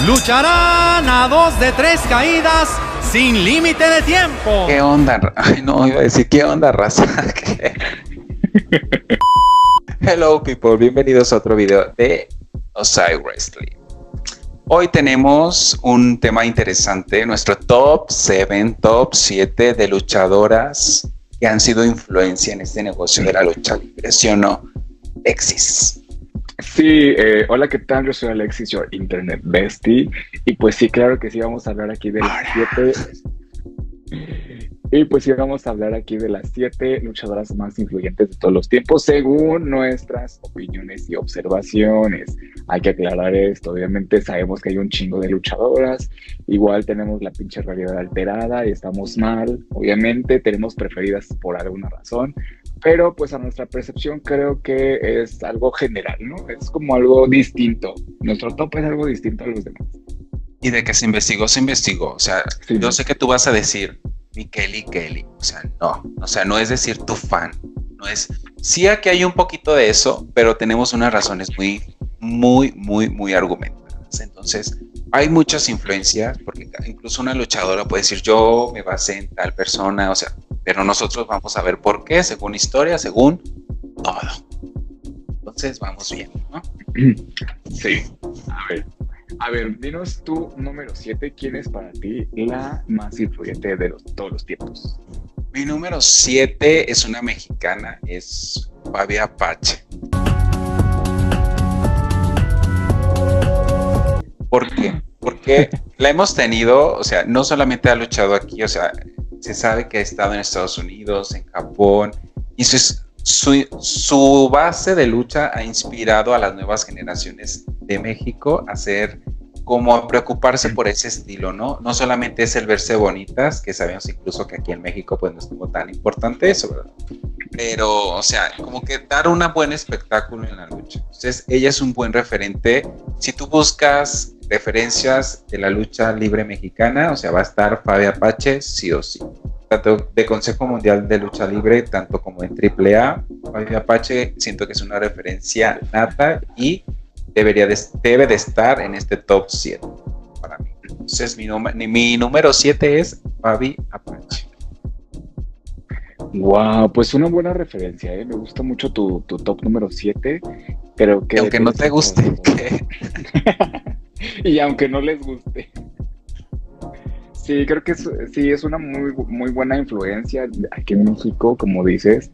lucharán a 2 de 3 caídas sin límite de tiempo. ¿Qué onda? Ay, no, iba a decir, ¿qué onda, raza? Hello, people. Bienvenidos a otro video de Osai Wrestling. Hoy tenemos un tema interesante, nuestro top 7 de luchadoras que han sido influencia en este negocio de la lucha libre, ¿sí o no, Alexis? Sí, hola, ¿qué tal? Yo soy Alexis, your internet bestie. Y pues sí, claro que sí, vamos a hablar aquí de las 7 luchadoras más influyentes de todos los tiempos, según nuestras opiniones y observaciones. Hay que aclarar esto, obviamente sabemos que hay un chingo de luchadoras, igual tenemos la pinche realidad alterada y estamos mal, obviamente tenemos preferidas por alguna razón, pero pues a nuestra percepción creo que es algo general, ¿no? Es como algo distinto, nuestro top es algo distinto a los demás. Y de que se investigó, o sea, sí. Yo sé que tú vas a decir mi Kelly, o sea, no es decir tu fan, no es, sí aquí hay un poquito de eso, pero tenemos unas razones muy argumentadas. Entonces, hay muchas influencias, porque incluso una luchadora puede decir, yo me basé en tal persona, o sea, pero nosotros vamos a ver por qué, según historia, según todo. Entonces, vamos bien, ¿no? Sí, a ver, dinos tu número 7, ¿quién es para ti la más influyente de todos los tiempos? Mi número 7 es una mexicana, es Fabi Apache. ¿Por qué? Porque la hemos tenido, o sea, no solamente ha luchado aquí, o sea, se sabe que ha estado en Estados Unidos, en Japón, y su base de lucha ha inspirado a las nuevas generaciones de México a hacer, como a preocuparse por ese estilo, ¿no? No solamente es el verse bonitas, que sabemos incluso que aquí en México pues no es como tan importante eso, ¿verdad? Pero, o sea, como que dar un buen espectáculo en la lucha. Entonces, ella es un buen referente. Si tú buscas referencias de la lucha libre mexicana, o sea, va a estar Fabi Apache sí o sí. Tanto de Consejo Mundial de Lucha Libre, tanto como en AAA, Fabi Apache siento que es una referencia nata y debe de estar en este top 7 para mí. Entonces, mi número 7 es Fabi Apache. Wow, pues una buena referencia, ¿eh? Me gusta mucho tu top número 7. Creo que... Y aunque no te guste, ¿qué? Y aunque no les guste. Sí, creo que sí es una muy buena influencia aquí en México, como dices.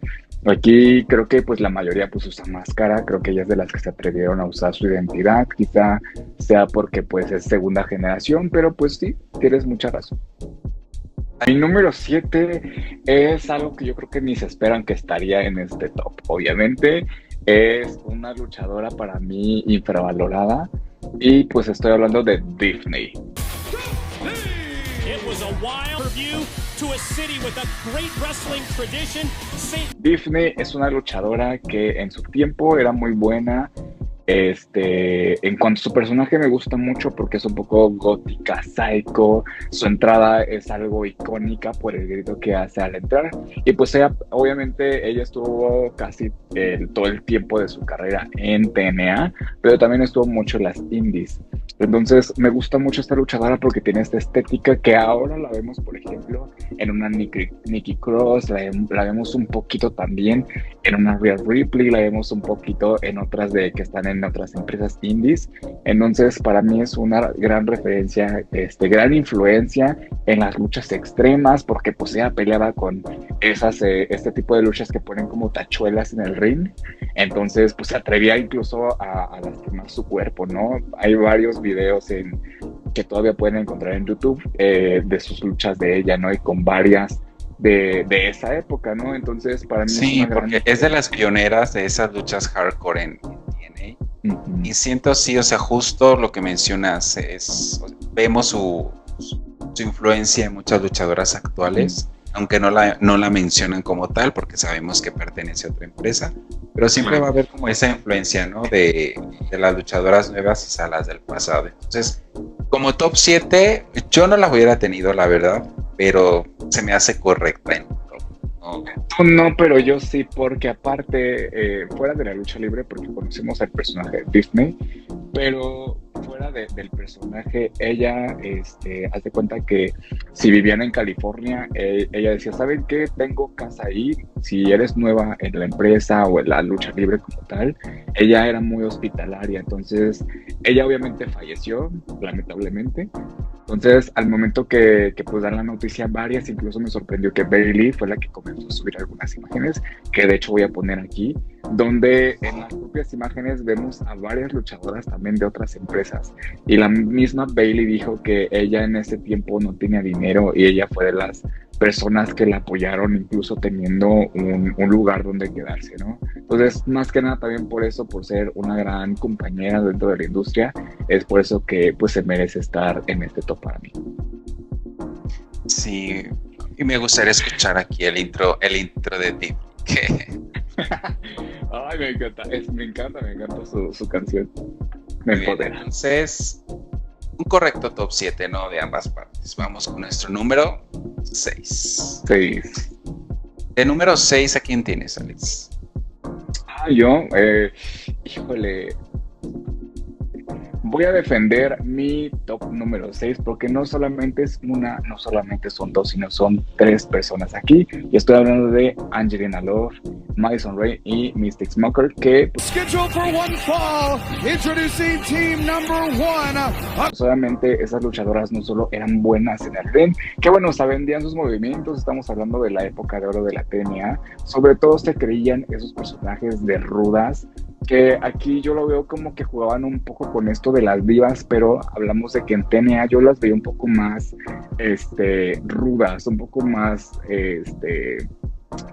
Aquí creo que pues la mayoría pues usa máscara, creo que ellas de las que se atrevieron a usar su identidad, quizá sea porque pues es segunda generación, pero pues sí, tienes mucha razón. Mi número 7 es algo que yo creo que ni se esperan que estaría en este top. Obviamente es una luchadora para mí infravalorada y pues estoy hablando de Daphne. Daphne es una luchadora que en su tiempo era muy buena. En cuanto a su personaje me gusta mucho porque es un poco gótica, psycho, su entrada es algo icónica por el grito que hace al entrar y pues ella estuvo casi todo el tiempo de su carrera en TNA, pero también estuvo mucho en las indies. Entonces me gusta mucho esta luchadora porque tiene esta estética que ahora la vemos, por ejemplo, en una Nikki Cross, la vemos un poquito también en una Rhea Ripley, la vemos un poquito en otras que están en otras empresas indies. Entonces para mí es una gran referencia, gran influencia en las luchas extremas porque pues ella peleaba con este tipo de luchas que ponen como tachuelas en el ring. Entonces pues se atrevía incluso a lastimar su cuerpo, ¿no? Hay varios videos que todavía pueden encontrar en YouTube de sus luchas de ella, ¿no? Y con varias de esa época, ¿no? Entonces para mí sí, es una porque es de las pioneras de esas luchas hardcore en TNA. Uh-huh. Y siento sí, o sea, justo lo que mencionas vemos su influencia en muchas luchadoras actuales, aunque no la mencionan como tal porque sabemos que pertenece a otra empresa, pero siempre va a haber como esa influencia, ¿no? de las luchadoras nuevas y a las del pasado. Entonces, como top 7, yo no la hubiera tenido, la verdad, pero se me hace correcta en top. No, pero yo sí, porque aparte, fuera de la lucha libre, porque conocemos al personaje de Disney, Pero fuera del personaje, ella hace cuenta que si vivían en California, ella decía, ¿saben qué? Tengo casa ahí. Si eres nueva en la empresa o en la lucha libre como tal, ella era muy hospitalaria. Entonces, ella obviamente falleció, lamentablemente. Entonces, al momento que pues dan la noticia, varias, incluso me sorprendió que Bayley fue la que comenzó a subir algunas imágenes, que de hecho voy a poner aquí, donde en las propias imágenes vemos a varias luchadoras también de otras empresas. Y la misma Bayley dijo que ella en ese tiempo no tenía dinero y ella fue de las personas que la apoyaron, incluso teniendo un lugar donde quedarse, ¿no? Entonces, más que nada también por eso, por ser una gran compañera dentro de la industria, es por eso que pues se merece estar en este top para mí. Sí, y me gustaría escuchar aquí el intro de Deep. Ay, me encanta su canción. Me empodera. Entonces, un correcto top 7, ¿no? De ambas partes. Vamos con nuestro número 6. 6. De número 6, ¿a quién tienes, Alex? Yo, híjole, voy a defender mi top número 6 porque no solamente es una, no solamente son dos, sino son 3 personas aquí. Y estoy hablando de Angelina Love, Madison Rayne y Mystic Smoker, que Scheduled for one fall, introducing team number 1. solamente esas luchadoras no solo eran buenas en el ring, que bueno, se vendían sus movimientos. Estamos hablando de la época de oro de la TNA. Sobre todo se creían esos personajes de rudas, que aquí yo lo veo como que jugaban un poco con esto de las divas, pero hablamos de que en TNA yo las veía un poco más rudas, un poco más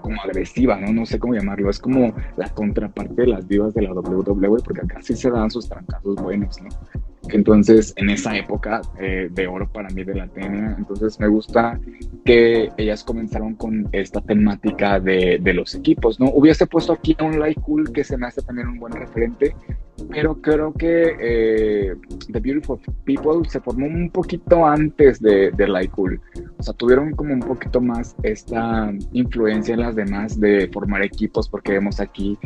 como agresiva, ¿no? No sé cómo llamarlo. Es como la contraparte de las divas de la WWE, porque acá sí se dan sus trancazos buenos, ¿no? Entonces, en esa época de oro para mí de la TNA, entonces me gusta que ellas comenzaron con esta temática de los equipos, ¿no? Hubiese puesto aquí a un Like Cool, que se me hace también un buen referente, pero creo que The Beautiful People se formó un poquito antes de Like Cool. O sea, tuvieron como un poquito más esta influencia en las demás de formar equipos, porque vemos aquí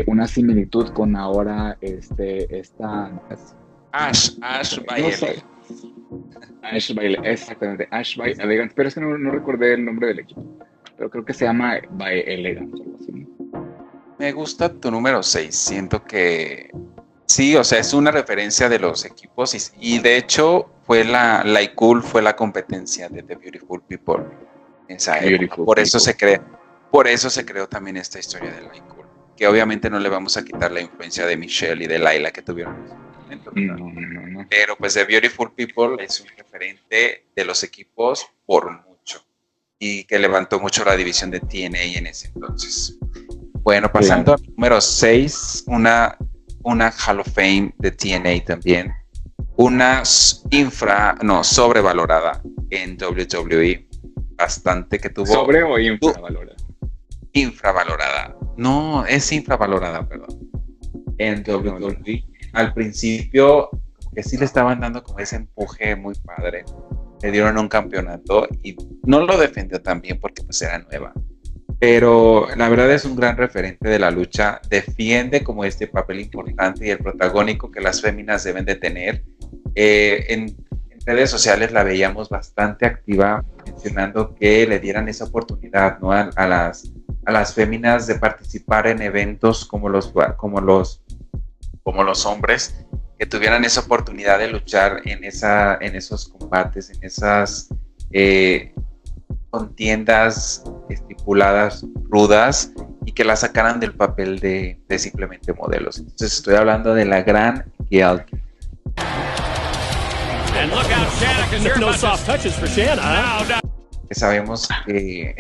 una similitud con ahora esta... Ash Bailey. Ash Bailey, exactamente. Ash by Elegance, pero es que no recordé el nombre del equipo. Pero creo que se llama By Elegance o algo así. Me gusta tu número 6. Siento que sí, o sea, es una referencia de los equipos y de hecho fue Like Cool fue la competencia de The Beautiful People en esa época. Por eso se creó también esta historia de Like Cool, que obviamente no le vamos a quitar la influencia de Michelle y de Layla que tuvieron en ese momento. No. Pero pues The Beautiful People es un referente de los equipos por mucho y que levantó mucho la división de TNA en ese entonces. Bueno, pasando al número 6, una Hall of Fame de TNA también, una sobrevalorada en WWE, bastante, que tuvo... ¿Sobre o infravalorada? Infravalorada. No, es infravalorada, perdón. En WWE, al principio, que sí le estaban dando como ese empuje muy padre. Le dieron un campeonato y no lo defendió tan bien porque pues era nueva. Pero la verdad es un gran referente de la lucha. Defiende como este papel importante y el protagónico que las féminas deben de tener. En redes sociales la veíamos bastante activa, mencionando que le dieran esa oportunidad, ¿no? a las féminas de participar en eventos como los hombres, que tuvieran esa oportunidad de luchar en esos combates, en esas contiendas estipuladas, rudas, y que la sacaran del papel de simplemente modelos. Entonces estoy hablando de la gran Gail Kim. No soft touches for Shanna. Que sabemos que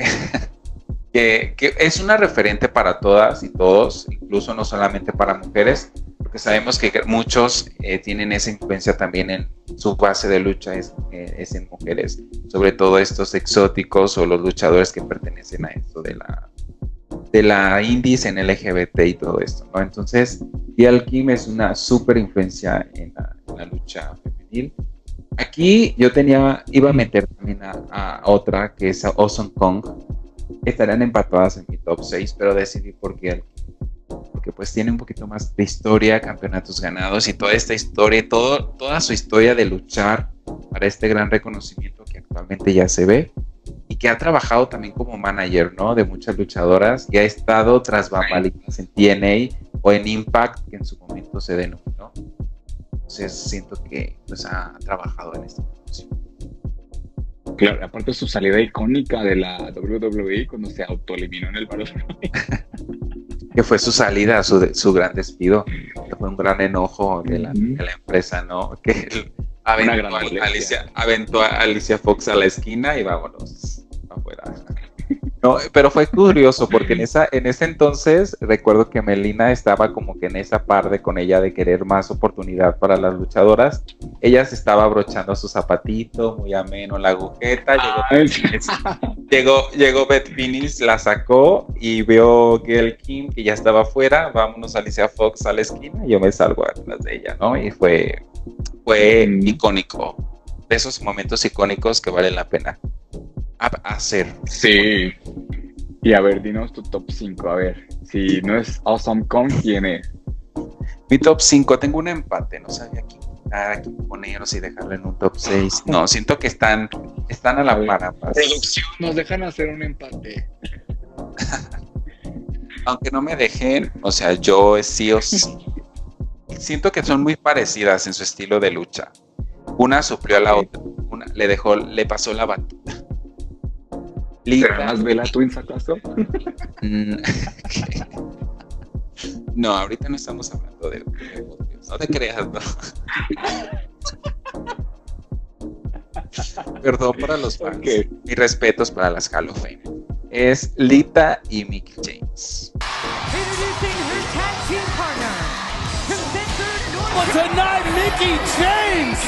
es una referente para todas y todos, incluso no solamente para mujeres, porque sabemos que muchos tienen esa influencia también en su base de lucha es en mujeres, sobre todo estos exóticos o los luchadores que pertenecen a esto de la indies en LGBT y todo esto, ¿no? Entonces, Gail Kim es una súper influencia en la lucha femenil. Aquí yo iba a meter también a otra, que es a Awesome Kong. Estarían empatadas en mi top 6, pero decidí por Gail Kim. porque pues tiene un poquito más de historia, campeonatos ganados y toda esta historia, toda su historia de luchar para este gran reconocimiento que actualmente ya se ve, y que ha trabajado también como manager, ¿no? De muchas luchadoras, y ha estado tras bambalinas en TNA o en Impact, que en su momento se denominó. Entonces siento que pues ha trabajado en esta posición. Claro, aparte su salida icónica de la WWE cuando se autoeliminó en el Battle Royale. Que fue su salida, su gran despido, que fue un gran enojo de la empresa, ¿no? Que él aventó a Alicia Fox a la esquina y vámonos afuera. No, pero fue curioso porque en ese entonces recuerdo que Melina estaba como que en esa parte con ella de querer más oportunidad para las luchadoras. Ella se estaba abrochando su zapatito, muy ameno, la agujeta. Llegó Beth Phoenix, la sacó y vio Gail Kim que ya estaba afuera. Vámonos Alicia Fox a la esquina y yo me salgo atrás de ella, ¿no? Y fue icónico. De esos momentos icónicos que vale la pena hacer. Sí. Y a ver, dinos tu top 5. A ver, si no es Awesome Kong, ¿quién es? Mi top 5, tengo un empate. No sabía quién ponerlos y dejarlo en un top 6. No, siento que están a la par. Producción, nos dejan hacer un empate. Aunque no me dejen, o sea, yo sí o sí. Siento que son muy parecidas en su estilo de lucha. Una suplió a la otra. Una le pasó la batuta. ¿Serán Bella Twins acaso? No, ahorita no estamos hablando de no te creas, no. Perdón para los fans. Okay. Mis respetos para las Hall of Fame. Es Lita y Mickie James. Tonight, Mickie James.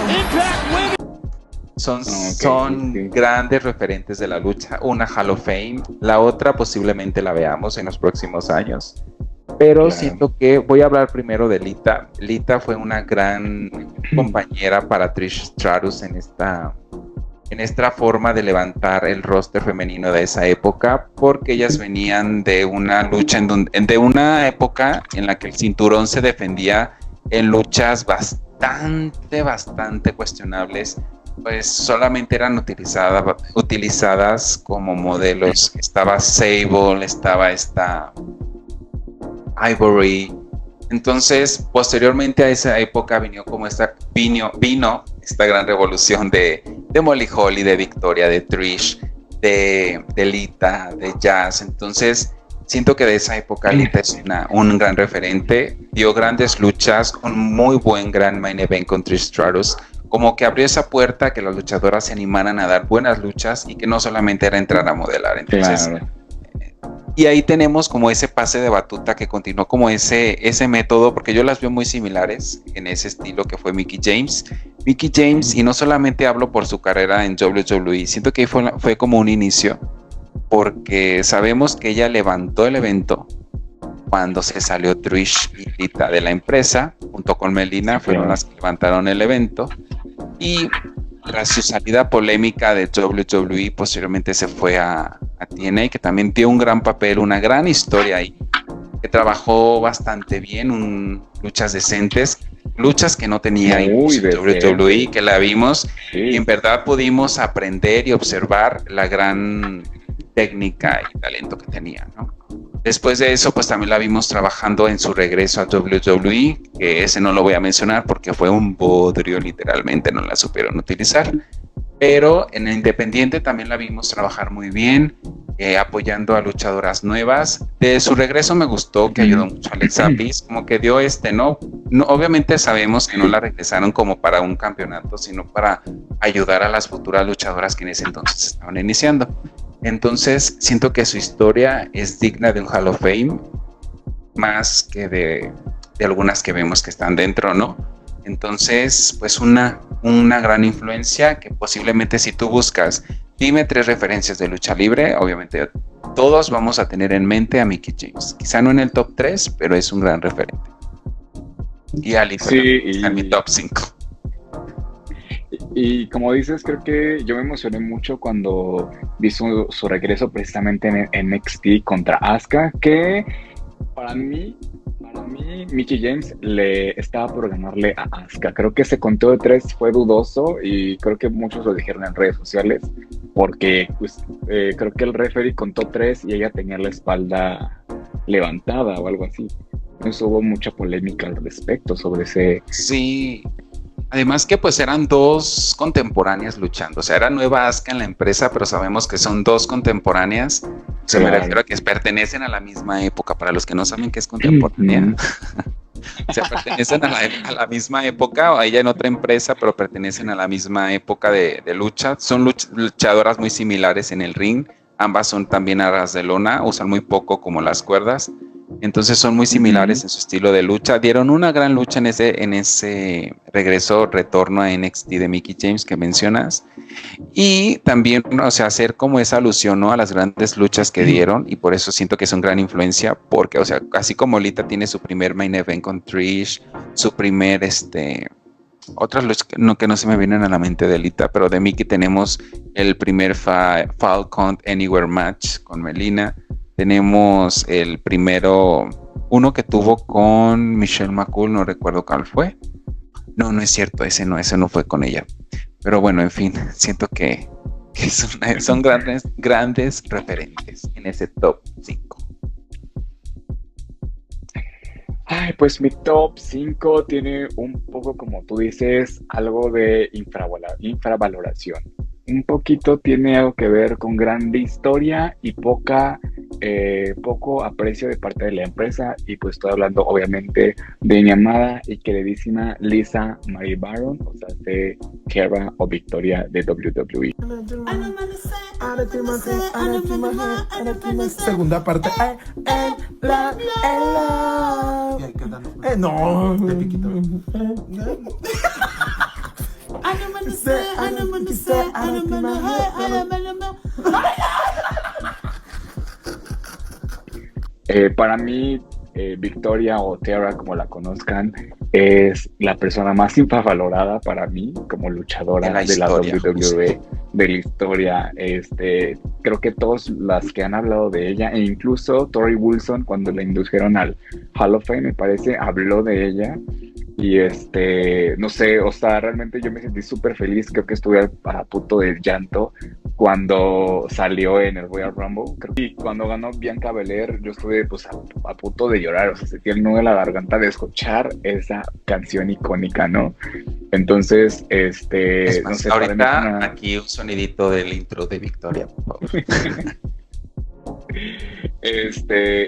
Impact Women. Son grandes referentes de la lucha. Una Hall of Fame, la otra posiblemente la veamos en los próximos años. Pero claro, siento que voy a hablar primero de Lita. Lita fue una gran compañera para Trish Stratus en esta forma de levantar el roster femenino de esa época, porque ellas venían de una lucha de una época en la que el cinturón se defendía en luchas bastante cuestionables. Pues solamente eran utilizadas como modelos. Estaba Sable, estaba esta Ivory. Entonces, posteriormente a esa época vino esta gran revolución de Molly Holly, de Victoria, de Trish, de Lita, de Jazz. Entonces, siento que de esa época Lita es un gran referente. Dio grandes luchas, un muy gran main event con Trish Stratus. Como que abrió esa puerta que las luchadoras se animaran a dar buenas luchas y que no solamente era entrar a modelar. Entonces, claro. Y ahí tenemos como ese pase de batuta que continuó como ese método, porque yo las veo muy similares en ese estilo que fue Mickie James. Mickie James, y no solamente hablo por su carrera en WWE, siento que fue como un inicio, porque sabemos que ella levantó el evento cuando se salió Trish y Lita de la empresa, junto con Melina, fueron las que levantaron el evento. Y tras su salida polémica de WWE, posteriormente se fue a TNA, que también dio un gran papel, una gran historia ahí, que trabajó bastante bien, luchas decentes, luchas que no tenía WWE, que la vimos, sí. Y en verdad pudimos aprender y observar la gran técnica y talento que tenía, ¿no? Después de eso, pues también la vimos trabajando en su regreso a WWE, que ese no lo voy a mencionar porque fue un bodrio, literalmente no la supieron utilizar. Pero en el Independiente también la vimos trabajar muy bien, apoyando a luchadoras nuevas. De su regreso me gustó que ayudó mucho a Alexa Bliss, como que dio no, obviamente sabemos que no la regresaron como para un campeonato, sino para ayudar a las futuras luchadoras que en ese entonces estaban iniciando. Entonces siento que su historia es digna de un Hall of Fame, más que de algunas que vemos que están dentro, ¿no? Entonces, pues una gran influencia que posiblemente si tú buscas, dime 3 referencias de lucha libre, obviamente todos vamos a tener en mente a Mickie James. Quizá no en el top 3, pero es un gran referente. Y Ali en mi top 5. Y como dices, creo que yo me emocioné mucho cuando vi su regreso precisamente en NXT contra Asuka, que Para mí, Mickie James le estaba por ganarle a Asuka. Creo que ese conteo de 3 fue dudoso y creo que muchos lo dijeron en redes sociales porque pues, creo que el referee contó 3 y ella tenía la espalda levantada o algo así. Entonces hubo mucha polémica al respecto sobre ese... Sí, además que pues eran dos contemporáneas luchando, o sea, era nueva Asuka en la empresa, pero sabemos que son dos contemporáneas, o sea, me refiero a que pertenecen a la misma época, para los que no saben qué es contemporánea, o sea, pertenecen a la misma época, o ella en otra empresa, pero pertenecen a la misma época de lucha, son luchadoras muy similares en el ring, ambas son también a ras de lona, usan muy poco como las cuerdas, entonces son muy similares en su estilo de lucha. Dieron una gran lucha en ese retorno a NXT de Mickie James que mencionas. Y también, o sea, hacer como esa alusión, ¿no?, a las grandes luchas que dieron. Y por eso siento que es una gran influencia. Porque, o sea, así como Lita tiene su primer main event con Trish, su primer, otras luchas que no se me vienen a la mente de Lita, pero de Mickie tenemos el primer Fall Count Anywhere match con Melina. Tenemos el primero, uno que tuvo con Michelle McCool, no recuerdo cuál fue. No es cierto, ese no fue con ella. Pero bueno, en fin, siento que son grandes referentes en ese top 5. Ay, pues mi top 5 tiene un poco, como tú dices, algo de infravaloración. Un poquito tiene algo que ver con grande historia y poco aprecio de parte de la empresa. Y pues estoy hablando obviamente de mi amada y queridísima Lisa Marie Varon, o sea, de Kara o Victoria de WWE. Segunda parte. No. De piquito. Para mí, Victoria o Tara, como la conozcan, es la persona más infravalorada para mí como luchadora de la WWE, de la historia. Creo que todos las que han hablado de ella, e incluso Tori Wilson, cuando la indujeron al Hall of Fame, me parece, habló de ella. Y no sé, o sea, realmente yo me sentí súper feliz, creo que estuve a punto del llanto cuando salió en el Royal Rumble. Y cuando ganó Bianca Belair, yo estuve pues a punto de llorar, o sea, sentí el nudo en la garganta de escuchar esa canción icónica, ¿no? Entonces, es más, no sé, ahorita aquí un sonidito del intro de Victoria, por favor.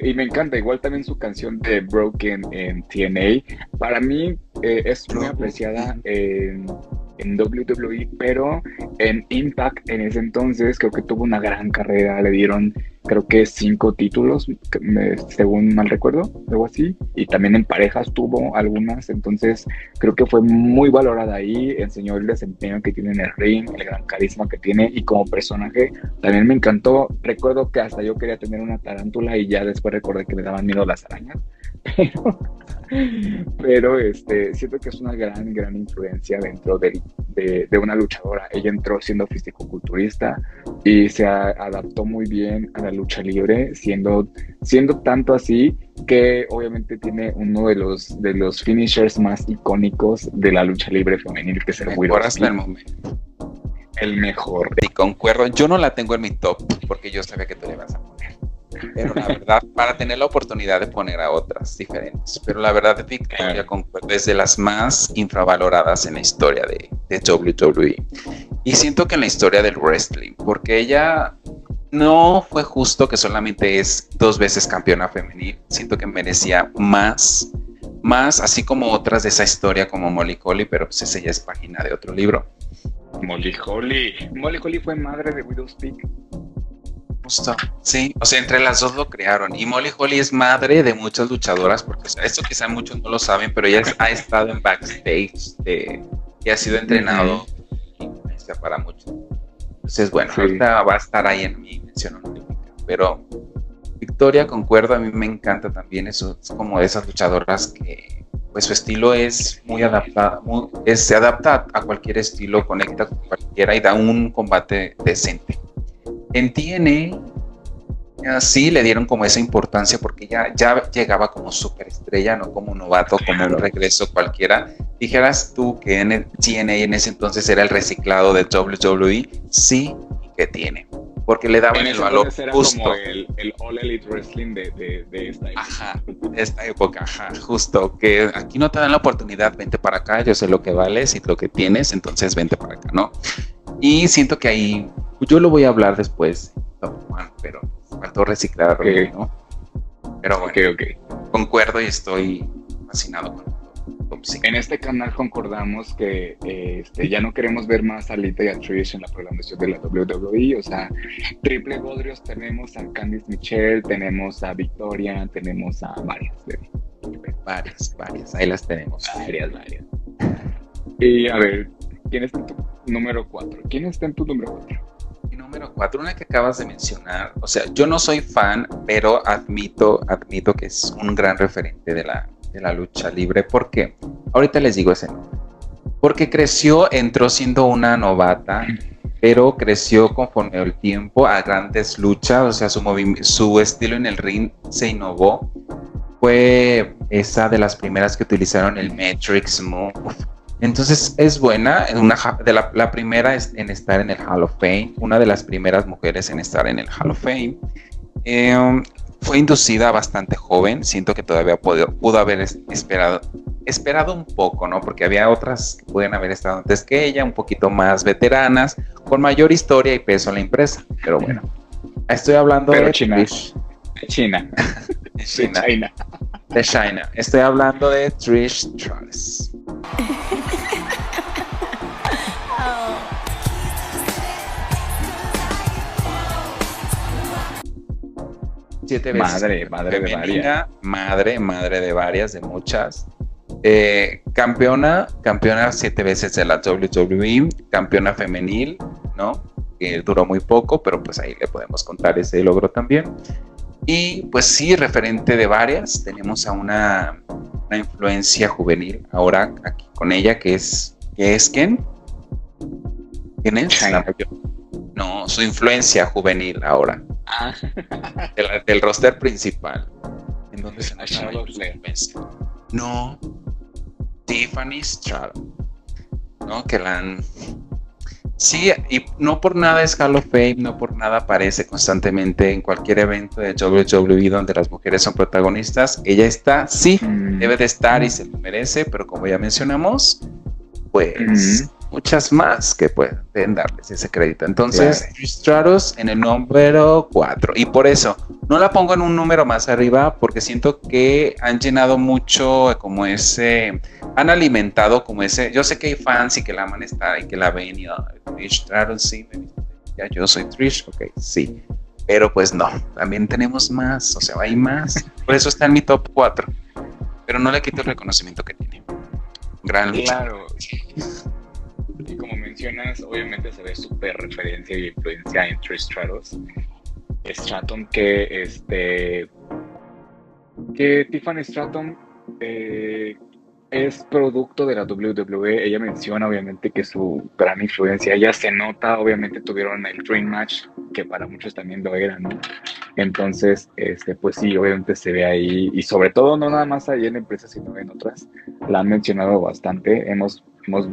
Y me encanta, igual también su canción de Broken en TNA. Para mí es muy apreciada en WWE, pero en Impact en ese entonces creo que tuvo una gran carrera. Le dieron creo que 5 títulos, según mal recuerdo, algo así. Y también en parejas tuvo algunas, entonces creo que fue muy valorada ahí. Enseñó el desempeño que tiene en el ring, el gran carisma que tiene, y como personaje también me encantó. Recuerdo que hasta yo quería tener una tarántula y ya después recordé que me daban miedo las arañas. Pero siento que es una gran influencia dentro de una luchadora. Ella entró siendo fisicoculturista y se adaptó muy bien a la lucha libre, siendo tanto así que obviamente tiene uno de los finishers más icónicos de la lucha libre femenil, que es el mejor hasta el momento. El mejor. Y concuerdo, yo no la tengo en mi top porque yo sabía que tú le ibas a poner. Pero la verdad, para tener la oportunidad de poner a otras diferentes. Pero la verdad, Victoria concuerdo, es de las más infravaloradas en la historia de WWE. Y siento que en la historia del wrestling, porque ella no fue justo que solamente es 2 veces campeona femenil. Siento que merecía más, así como otras de esa historia como Molly Holly, pero pues esa ya es página de otro libro. Molly Holly fue madre de Widow's Peak. Justo, sí, o sea, entre las dos lo crearon. Y Molly Holly es madre de muchas luchadoras, porque o sea, esto quizá muchos no lo saben, pero ella ha estado en backstage y ha sido entrenado para muchos. Entonces, bueno, sí, ahorita va a estar ahí en mi mención honorífica. Pero Victoria, concuerdo, a mí me encanta también. Eso es como de esas luchadoras que pues su estilo es muy adaptado, se adapta a cualquier estilo, conecta con cualquiera y da un combate decente. En TNA, Sí le dieron como esa importancia porque ya llegaba como superestrella, no como novato, como un regreso cualquiera. Dijeras tú que TNA en ese entonces era el reciclado de WWE, sí, y que tiene, porque le daban el valor era justo. como el All Elite Wrestling de esta época. Ajá, de esta época, ajá, justo, que aquí no te dan la oportunidad, vente para acá, yo sé lo que vales y lo que tienes, entonces vente para acá, ¿no? Y siento que ahí, yo lo voy a hablar después, pero faltó reciclar, ¿no? Pero bueno, concuerdo y estoy fascinado con Top 5. En este canal concordamos que ya no queremos ver más a Lita y a Trish en la programación de la WWE, o sea, triple bodrios, tenemos a Candice Michelle, tenemos a Victoria, tenemos a varias. Varias, ahí las tenemos. Varias. Y a ver, ¿quién está en tu número 4? ¿Quién está en tu número 4? Número 4, una que acabas de mencionar, o sea, yo no soy fan, pero admito que es un gran referente de la lucha libre. ¿Por qué? Ahorita les digo ese nombre. Porque entró siendo una novata, pero creció conforme el tiempo a grandes luchas, o sea, su estilo en el ring se innovó. Fue esa de las primeras que utilizaron el Matrix Move. Entonces es buena, la primera en estar en el Hall of Fame, una de las primeras mujeres en estar en el Hall of Fame. Fue inducida bastante joven, siento que todavía pudo haber esperado un poco, ¿no? Porque había otras que pueden haber estado antes que ella, un poquito más veteranas, con mayor historia y peso en la empresa. Pero bueno, estoy hablando de China. China. Estoy hablando de Trish Stratus. Siete veces madre de varias. Madre de varias, de muchas. Campeona 7 veces de la WWE, campeona femenil, ¿no? Que duró muy poco, pero pues ahí le podemos contar ese logro también. Y pues sí, referente de varias, tenemos a una influencia juvenil ahora aquí con ella, que es ¿quién? ¿Quién es? No, su influencia juvenil ahora. Del roster principal. ¿En dónde se nos llama su influencia? No, Tiffany Stratton, ¿no? Que la han... Sí, y no por nada es Hall of Fame, no por nada aparece constantemente en cualquier evento de WWE donde las mujeres son protagonistas. Ella está, sí, debe de estar y se lo merece, pero como ya mencionamos, pues muchas más que pueden darles ese crédito. Entonces, Trish Stratus en el número 4. Y por eso, no la pongo en un número más arriba, porque siento que han llenado mucho como ese... Han alimentado como ese... Yo sé que hay fans y que la aman estar y que la ven y Trish Stratus, sí, ya yo soy Trish, ok, sí. Pero pues no, también tenemos más, o sea, hay más. Por eso está en mi top 4. Pero no le quito el reconocimiento que tiene. Gran lucha. Claro. Y como mencionas, obviamente se ve súper referencia y influencia en Trish Stratus. Stratton que Tiffany Stratton es producto de la WWE. Ella menciona obviamente que su gran influencia, ella se nota, obviamente tuvieron el Dream Match, que para muchos también lo era, ¿no? Entonces, pues sí, obviamente se ve ahí, y sobre todo no nada más ahí en la empresa, sino en otras, la han mencionado bastante, hemos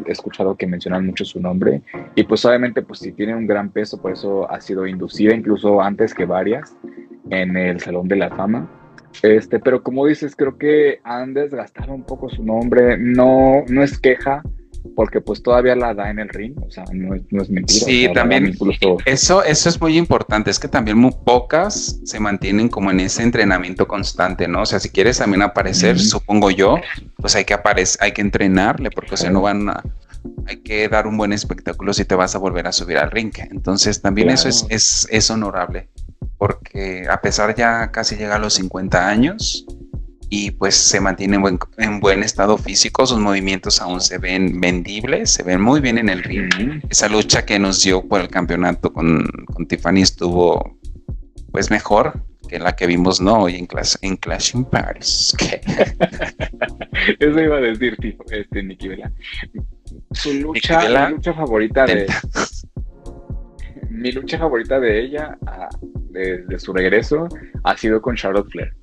escuchado que mencionan mucho su nombre, y pues obviamente pues sí tiene un gran peso, por eso ha sido inducida incluso antes que varias en el Salón de la Fama. Pero como dices, creo que han desgastado un poco su nombre, no es queja, porque pues todavía la da en el ring, o sea, no es mentira. Sí, o sea, también incluso... eso es muy importante, es que también muy pocas se mantienen como en ese entrenamiento constante, ¿no? O sea, si quieres también aparecer, supongo yo, pues hay que entrenarle, porque o sea, no hay que dar un buen espectáculo si te vas a volver a subir al ring. Entonces también eso es honorable, porque a pesar ya casi llega a los 50 años y pues se mantiene en buen estado físico, sus movimientos aún se ven vendibles, se ven muy bien en el ring. Esa lucha que nos dio por el campeonato con Tiffany estuvo pues mejor que la que vimos hoy en Clash in Paris. Eso iba a decir, Nikki Bella. Mi lucha favorita de mi lucha favorita de ella de su regreso ha sido con Charlotte Flair.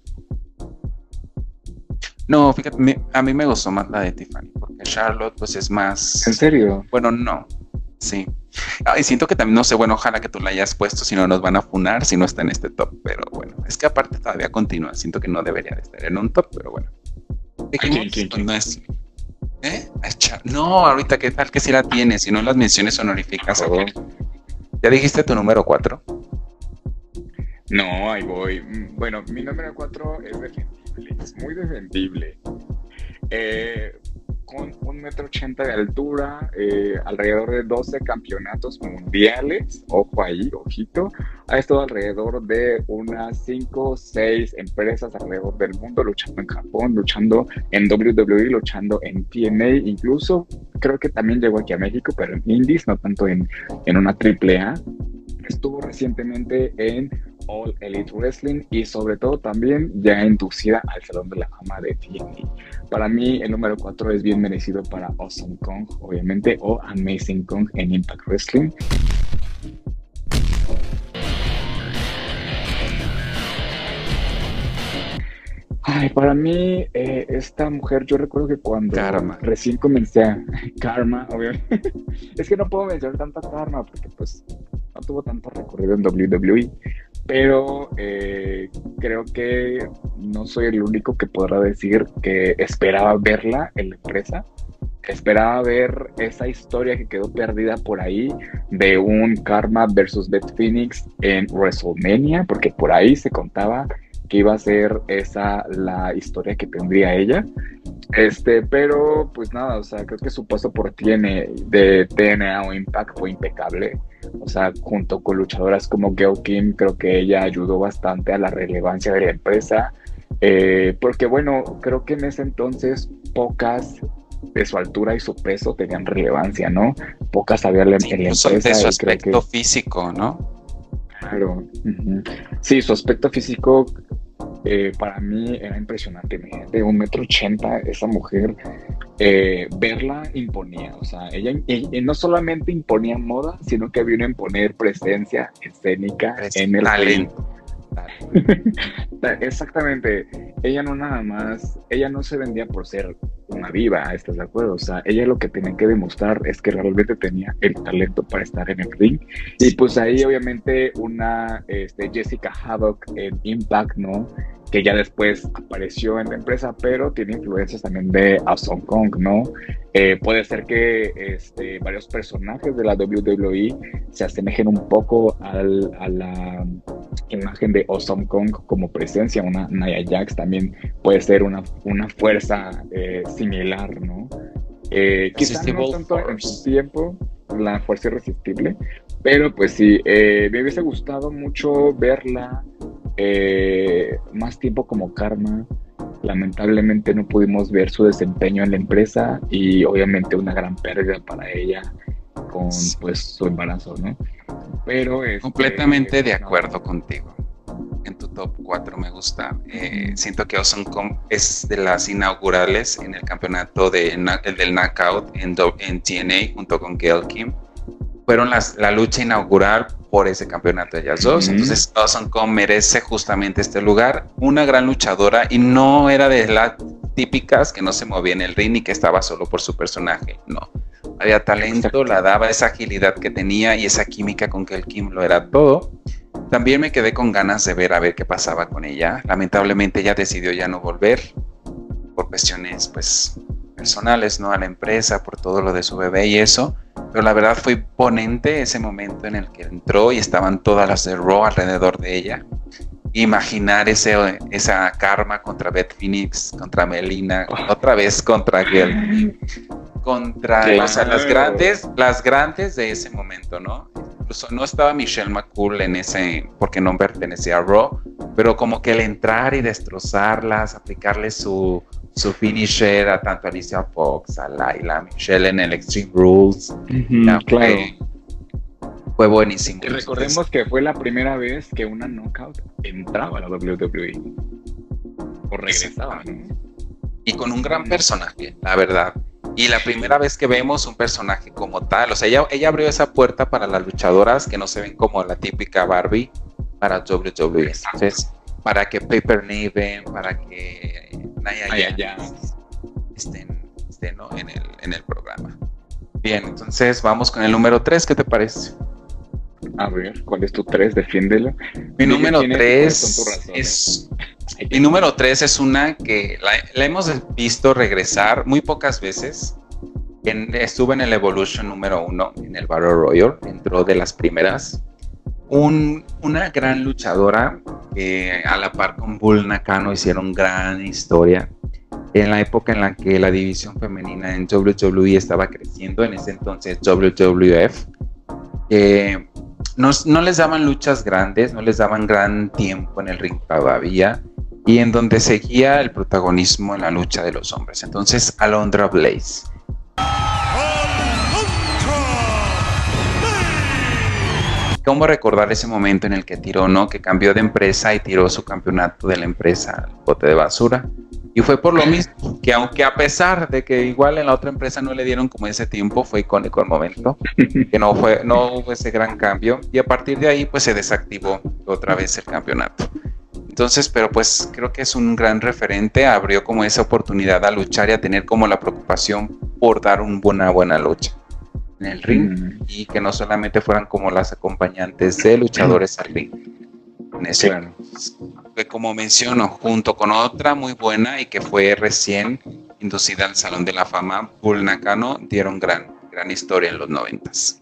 No, fíjate, a mí me gustó más la de Tiffany, porque Charlotte pues es más... ¿En serio? Bueno, no, sí. Y siento que también, no sé, bueno, ojalá que tú la hayas puesto, si no nos van a funar si no está en este top, pero bueno, es que aparte todavía continúa, siento que no debería de estar en un top, pero bueno. ¿Quién? No es... ¿Eh? No, ahorita qué tal que sí la tienes, si no las menciones honoríficas. Oh. ¿Ya dijiste tu número 4? No, ahí voy. Bueno, mi número 4 es defendible, es muy defendible. Con 1,80 m de altura, alrededor de 12 campeonatos mundiales, ojo ahí, ojito, ha estado alrededor de unas 5 o 6 empresas alrededor del mundo, luchando en Japón, luchando en WWE, luchando en TNA, incluso creo que también llegó aquí a México, pero en Indies, no tanto en una AAA. Estuvo recientemente en All Elite Wrestling y sobre todo también ya inducida al Salón de la Fama de TNA. Para mí el número 4 es bien merecido para Awesome Kong, obviamente, o Amazing Kong en Impact Wrestling. Ay, para mí, esta mujer, yo recuerdo que cuando recién comencé a... Karma, obviamente. Es que no puedo mencionar tanta Karma porque pues no tuvo tanto recorrido en WWE, pero creo que no soy el único que podrá decir que esperaba verla en la empresa. Esperaba ver esa historia que quedó perdida por ahí de un Karma versus Beth Phoenix en WrestleMania, porque por ahí se contaba que iba a ser esa la historia que tendría ella. Pero pues nada, o sea, creo que su paso por TNA o Impact fue impecable. O sea, junto con luchadoras como Gail Kim, creo que ella ayudó bastante a la relevancia de la empresa. Porque bueno, creo que en ese entonces pocas de su altura y su peso tenían relevancia, ¿no? Pocas había en la empresa. De su aspecto físico, ¿no? Claro. Uh-huh. Sí, su aspecto físico para mí era impresionante. De 1,80 m, esa mujer, verla imponía. O sea, ella no solamente imponía moda, sino que vino a imponer presencia escénica en el talento. Exactamente. Ella no se vendía por ser una diva, ¿estás de acuerdo? O sea, ella lo que tenía que demostrar es que realmente tenía el talento para estar en el ring. Y pues ahí obviamente una Jessica Havoc en Impact, ¿no? Que ya después apareció en la empresa, pero tiene influencias también de Awesome Kong, ¿no? Puede ser que varios personajes de la WWE se asemejen un poco a la imagen de Awesome Kong como presencia. Una Nia Jax también puede ser una fuerza similar, ¿no? Quizás no tanto en su tiempo, la fuerza irresistible, pero pues sí, me hubiese gustado mucho verla más tiempo como Karma. Lamentablemente no pudimos ver su desempeño en la empresa y obviamente una gran pérdida para ella con pues su embarazo, ¿no? Pero completamente de acuerdo contigo. En tu top 4 me gusta. Siento que Awesome Kong es de las inaugurales en el campeonato del Knockout en TNA junto con Gail Kim. Fueron la lucha inaugural por ese campeonato de ellas dos. Entonces Awesome Kong merece justamente este lugar. Una gran luchadora y no era de las típicas que no se movía en el ring y que estaba solo por su personaje. No, había talento, la daba esa agilidad que tenía y esa química con Gail Kim lo era todo. También me quedé con ganas de ver a ver qué pasaba con ella. Lamentablemente ella decidió ya no volver por cuestiones pues personales, ¿no? A la empresa, por todo lo de su bebé y eso. Pero la verdad fue imponente ese momento en el que entró y estaban todas las de Raw alrededor de ella. Imaginar esa Karma contra Beth Phoenix, contra Melina, otra vez contra Gail, o sea, las grandes de ese momento, ¿no? Incluso no estaba Michelle McCool en ese, porque no pertenecía a Raw, pero como que el entrar y destrozarlas, aplicarle su finisher a tanto Alicia Fox, a Layla, a Michelle en el Extreme Rules, claro. Fue buenísimo. Y recordemos que fue la primera vez que una knockout entraba a la WWE o regresaba, ¿no? Y con un gran personaje, la verdad. Y la primera vez que vemos un personaje como tal, o sea, ella abrió esa puerta para las luchadoras que no se ven como la típica Barbie para WWE. Entonces, para que Piper Niven, para que Nia Jax estén, ¿no? en el programa. Bien, entonces vamos con el número 3, ¿qué te parece? A ver, ¿cuál es tu 3? Defiéndelo. Mi número 3 es... Mi número 3 es una que la hemos visto regresar muy pocas veces. Estuvo en el Evolution número 1, en el Battle Royale, dentro de las primeras. Una gran luchadora que a la par con Bull Nakano hicieron gran historia. En la época en la que la división femenina en WWE estaba creciendo, en ese entonces WWF, no les daban luchas grandes, no les daban gran tiempo en el ring todavía, y en donde seguía el protagonismo en la lucha de los hombres. Entonces, Alundra Blaze. ¿Cómo recordar ese momento en el que tiró, ¿no? Que cambió de empresa y tiró su campeonato de la empresa al bote de basura? Y fue por lo mismo, que aunque a pesar de que igual en la otra empresa no le dieron como ese tiempo, fue icónico el momento, que no hubo ese gran cambio, y a partir de ahí pues se desactivó otra vez el campeonato. Entonces, pero pues creo que es un gran referente, abrió como esa oportunidad a luchar y a tener como la preocupación por dar una buena lucha en el ring, y que no solamente fueran como las acompañantes de luchadores al ring. En ese, claro. Que como menciono, junto con otra muy buena y que fue recién inducida al Salón de la Fama, Bull Nakano, dieron gran historia en los 90s.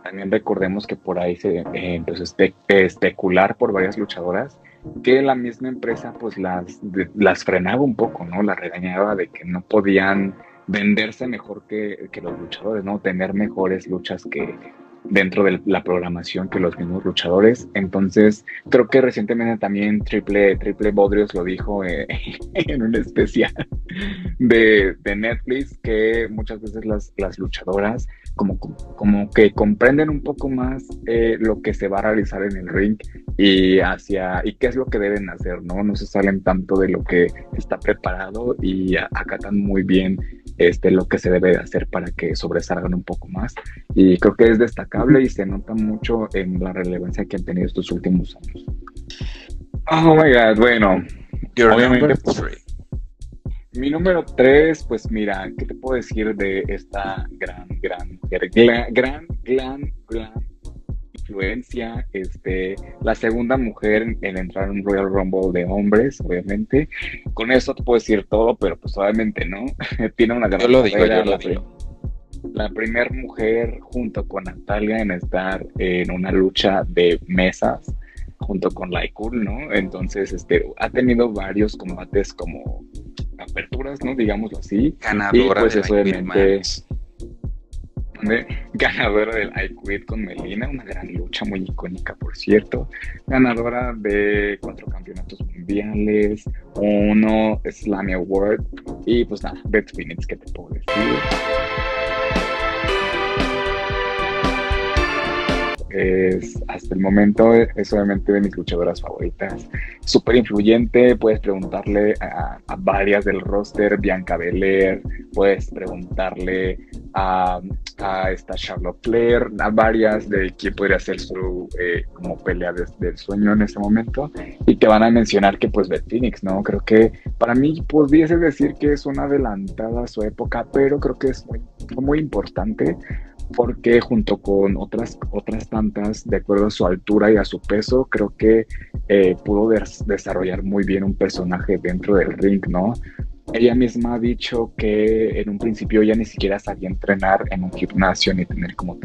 También recordemos que por ahí se empezó a especular por varias luchadoras que la misma empresa pues las frenaba un poco, ¿no? Las regañaba de que no podían venderse mejor que los luchadores, ¿no? Tener mejores luchas que dentro de la programación que los mismos luchadores. Entonces creo que recientemente también Triple Bodrios lo dijo en un especial de Netflix, que muchas veces las luchadoras como que comprenden un poco más lo que se va a realizar en el ring y qué es lo que deben hacer, no se salen tanto de lo que está preparado y acatan muy bien lo que se debe de hacer para que sobresalgan un poco más, y creo que es destacable y se nota mucho en la relevancia que han tenido estos últimos años. Oh my God, bueno, obviamente pues, mi número 3, pues mira, ¿qué te puedo decir de esta gran mujer? Gran influencia, la segunda mujer en entrar en un Royal Rumble de hombres, obviamente. Con eso te puedo decir todo, pero pues obviamente no. Tiene una gran carrera. Yo lo digo. La primera mujer junto con Natalia en estar en una lucha de mesas junto con Lycool, ¿no? Entonces, ha tenido varios combates como aperturas, ¿no? Digámoslo así. Ganadora, y pues eso obviamente... Ganadora del I Quit con Melina, una gran lucha muy icónica, por cierto. Ganadora de 4 campeonatos mundiales, 1 Slammy Award, y pues nada, Beth Phoenix, ¿qué te puedo decir? Hasta el momento es obviamente de mis luchadoras favoritas, súper influyente. Puedes preguntarle a varias del roster, Bianca Belair, puedes preguntarle a esta Charlotte Flair, a varias de quién podría ser su como pelea del sueño en ese momento, y te van a mencionar que pues Beth Phoenix, ¿no? Creo que para mí pudiese decir que es una adelantada a su época, pero creo que es muy importante, porque junto con otras tantas, de acuerdo a su altura y a su peso, creo que pudo desarrollar muy bien un personaje dentro del ring, ¿no? Ella misma ha dicho que en un principio ella ni siquiera sabía entrenar en un gimnasio ni tener como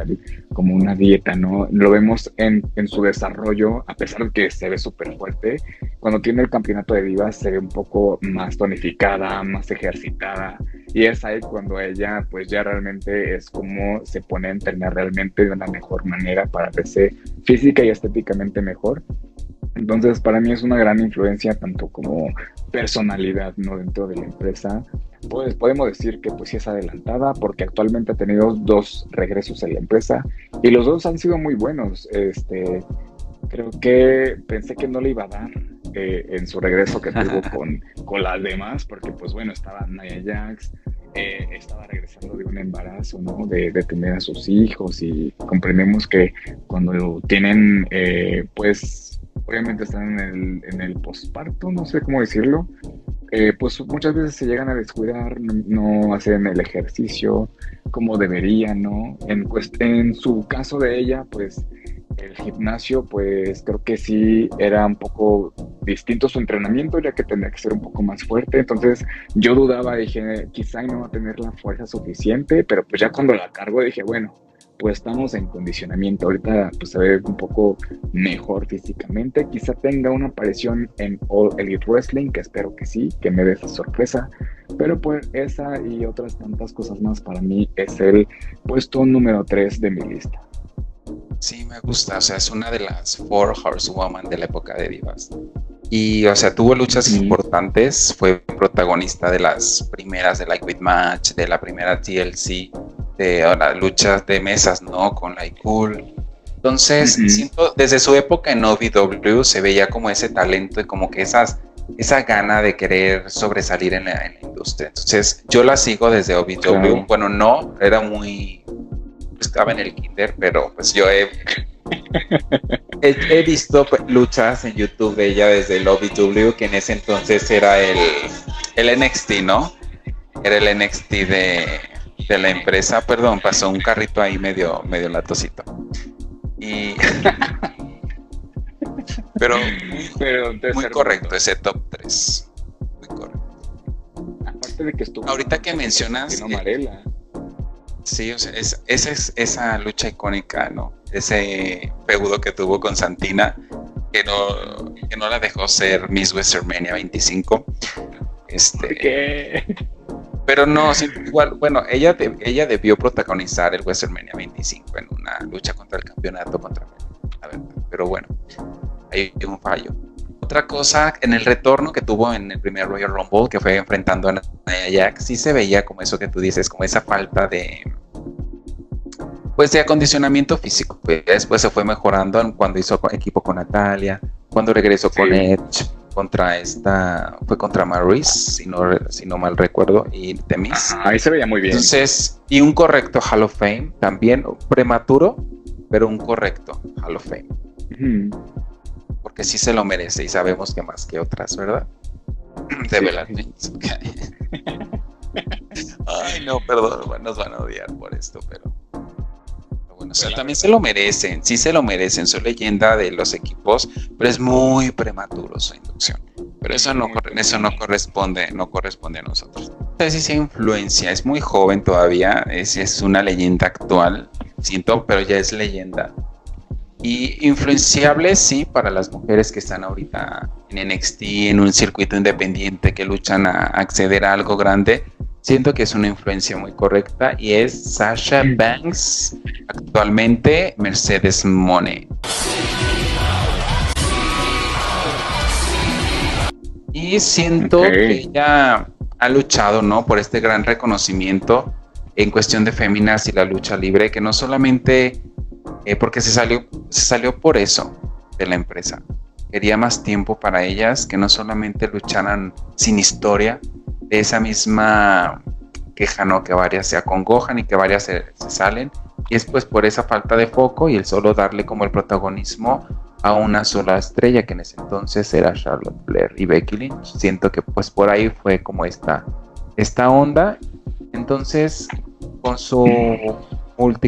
una dieta, ¿no? Lo vemos en su desarrollo, a pesar de que se ve súper fuerte. Cuando tiene el campeonato de divas se ve un poco más tonificada, más ejercitada, y es ahí cuando ella pues ya realmente es como se pone a entrenar realmente de una mejor manera para verse física y estéticamente mejor. Entonces para mí es una gran influencia tanto como personalidad, ¿no? Dentro de la empresa. Pues podemos decir que pues sí es adelantada, porque actualmente ha tenido 2 regresos en la empresa y los 2 han sido muy buenos. Creo que pensé que no le iba a dar en su regreso que tuvo con las demás, porque pues bueno, estaba Nia Jax, estaba regresando de un embarazo, ¿no? De tener a sus hijos, y comprendemos que cuando tienen pues obviamente están en el posparto, no sé cómo decirlo. Pues muchas veces se llegan a descuidar, no hacen el ejercicio como deberían, ¿no? En su caso de ella, pues el gimnasio, pues creo que sí era un poco distinto su entrenamiento, ya que tendría que ser un poco más fuerte. Entonces yo dudaba, dije, quizá no va a tener la fuerza suficiente, pero pues ya cuando la cargo dije, bueno, pues estamos en condicionamiento. Ahorita pues se ve un poco mejor físicamente. Quizá tenga una aparición en All Elite Wrestling, que espero que sí, que me dé esa sorpresa. Pero pues esa y otras tantas cosas más para mí es el puesto número 3 de mi lista. Sí, me gusta, o sea, es una de las Four Horsewoman de la época de Divas. Y, o sea, tuvo luchas importantes, fue protagonista de las primeras de Lightweight Match, de la primera TLC, de las luchas de mesas, ¿no? Con Like Cool. Entonces, siento, desde su época en OVW se veía como ese talento y como que esa gana de querer sobresalir en la industria. Entonces, yo la sigo desde OVW. Claro. Bueno, no, era muy... estaba en el kinder, pero pues yo he visto luchas en YouTube de ella desde el OVW, que en ese entonces era el NXT, ¿no? Era el NXT de la empresa. Perdón, pasó un carrito ahí medio latosito. Y pero muy correcto ese top 3. Muy correcto. Aparte de que estuvo ahorita que mencionas sí, o sea, esa lucha icónica, ¿no? Ese feudo que tuvo con Santina, que no la dejó ser Miss WrestleMania 25. ¿Qué? Pero no, sí, igual, bueno, ella debió protagonizar el WrestleMania 25 en una lucha contra el campeonato contra la verdad. Pero bueno, hay un fallo. Otra cosa, en el retorno que tuvo en el primer Royal Rumble, que fue enfrentando a Nia Jax, sí se veía como eso que tú dices, como esa falta de acondicionamiento físico. Pues después se fue mejorando cuando hizo equipo con Natalia, cuando regresó con Edge, fue contra Maryse, si no mal recuerdo, y The Miz. Ahí se veía muy bien. Entonces, y un correcto Hall of Fame, también prematuro, pero un correcto Hall of Fame. Porque sí se lo merece y sabemos que más que otras, ¿verdad? De Bella Twins. Ay, no, perdón, nos van a odiar por esto, pero bueno, o sea, también se lo merecen, sí se lo merecen, soy leyenda de los equipos, pero es muy prematuro su inducción. Pero eso no corresponde a nosotros. Entonces sí influencia, es muy joven todavía, es una leyenda actual, siento, pero ya es leyenda. Y influenciable sí para las mujeres que están ahorita en NXT, en un circuito independiente, que luchan a acceder a algo grande. Siento que es una influencia muy correcta y es Sasha Banks, actualmente Mercedes Moné. Y siento que ella ha luchado, ¿no?, por este gran reconocimiento en cuestión de féminas y la lucha libre, que no solamente porque se salió por eso de la empresa. Quería más tiempo para ellas, que no solamente lucharan sin historia, de esa misma queja, ¿no?, que varias se acongojan y que varias se salen, y es pues por esa falta de foco y el solo darle como el protagonismo a una sola estrella, que en ese entonces era Charlotte Flair y Becky Lynch. Siento que pues por ahí fue como esta onda. Entonces, con su los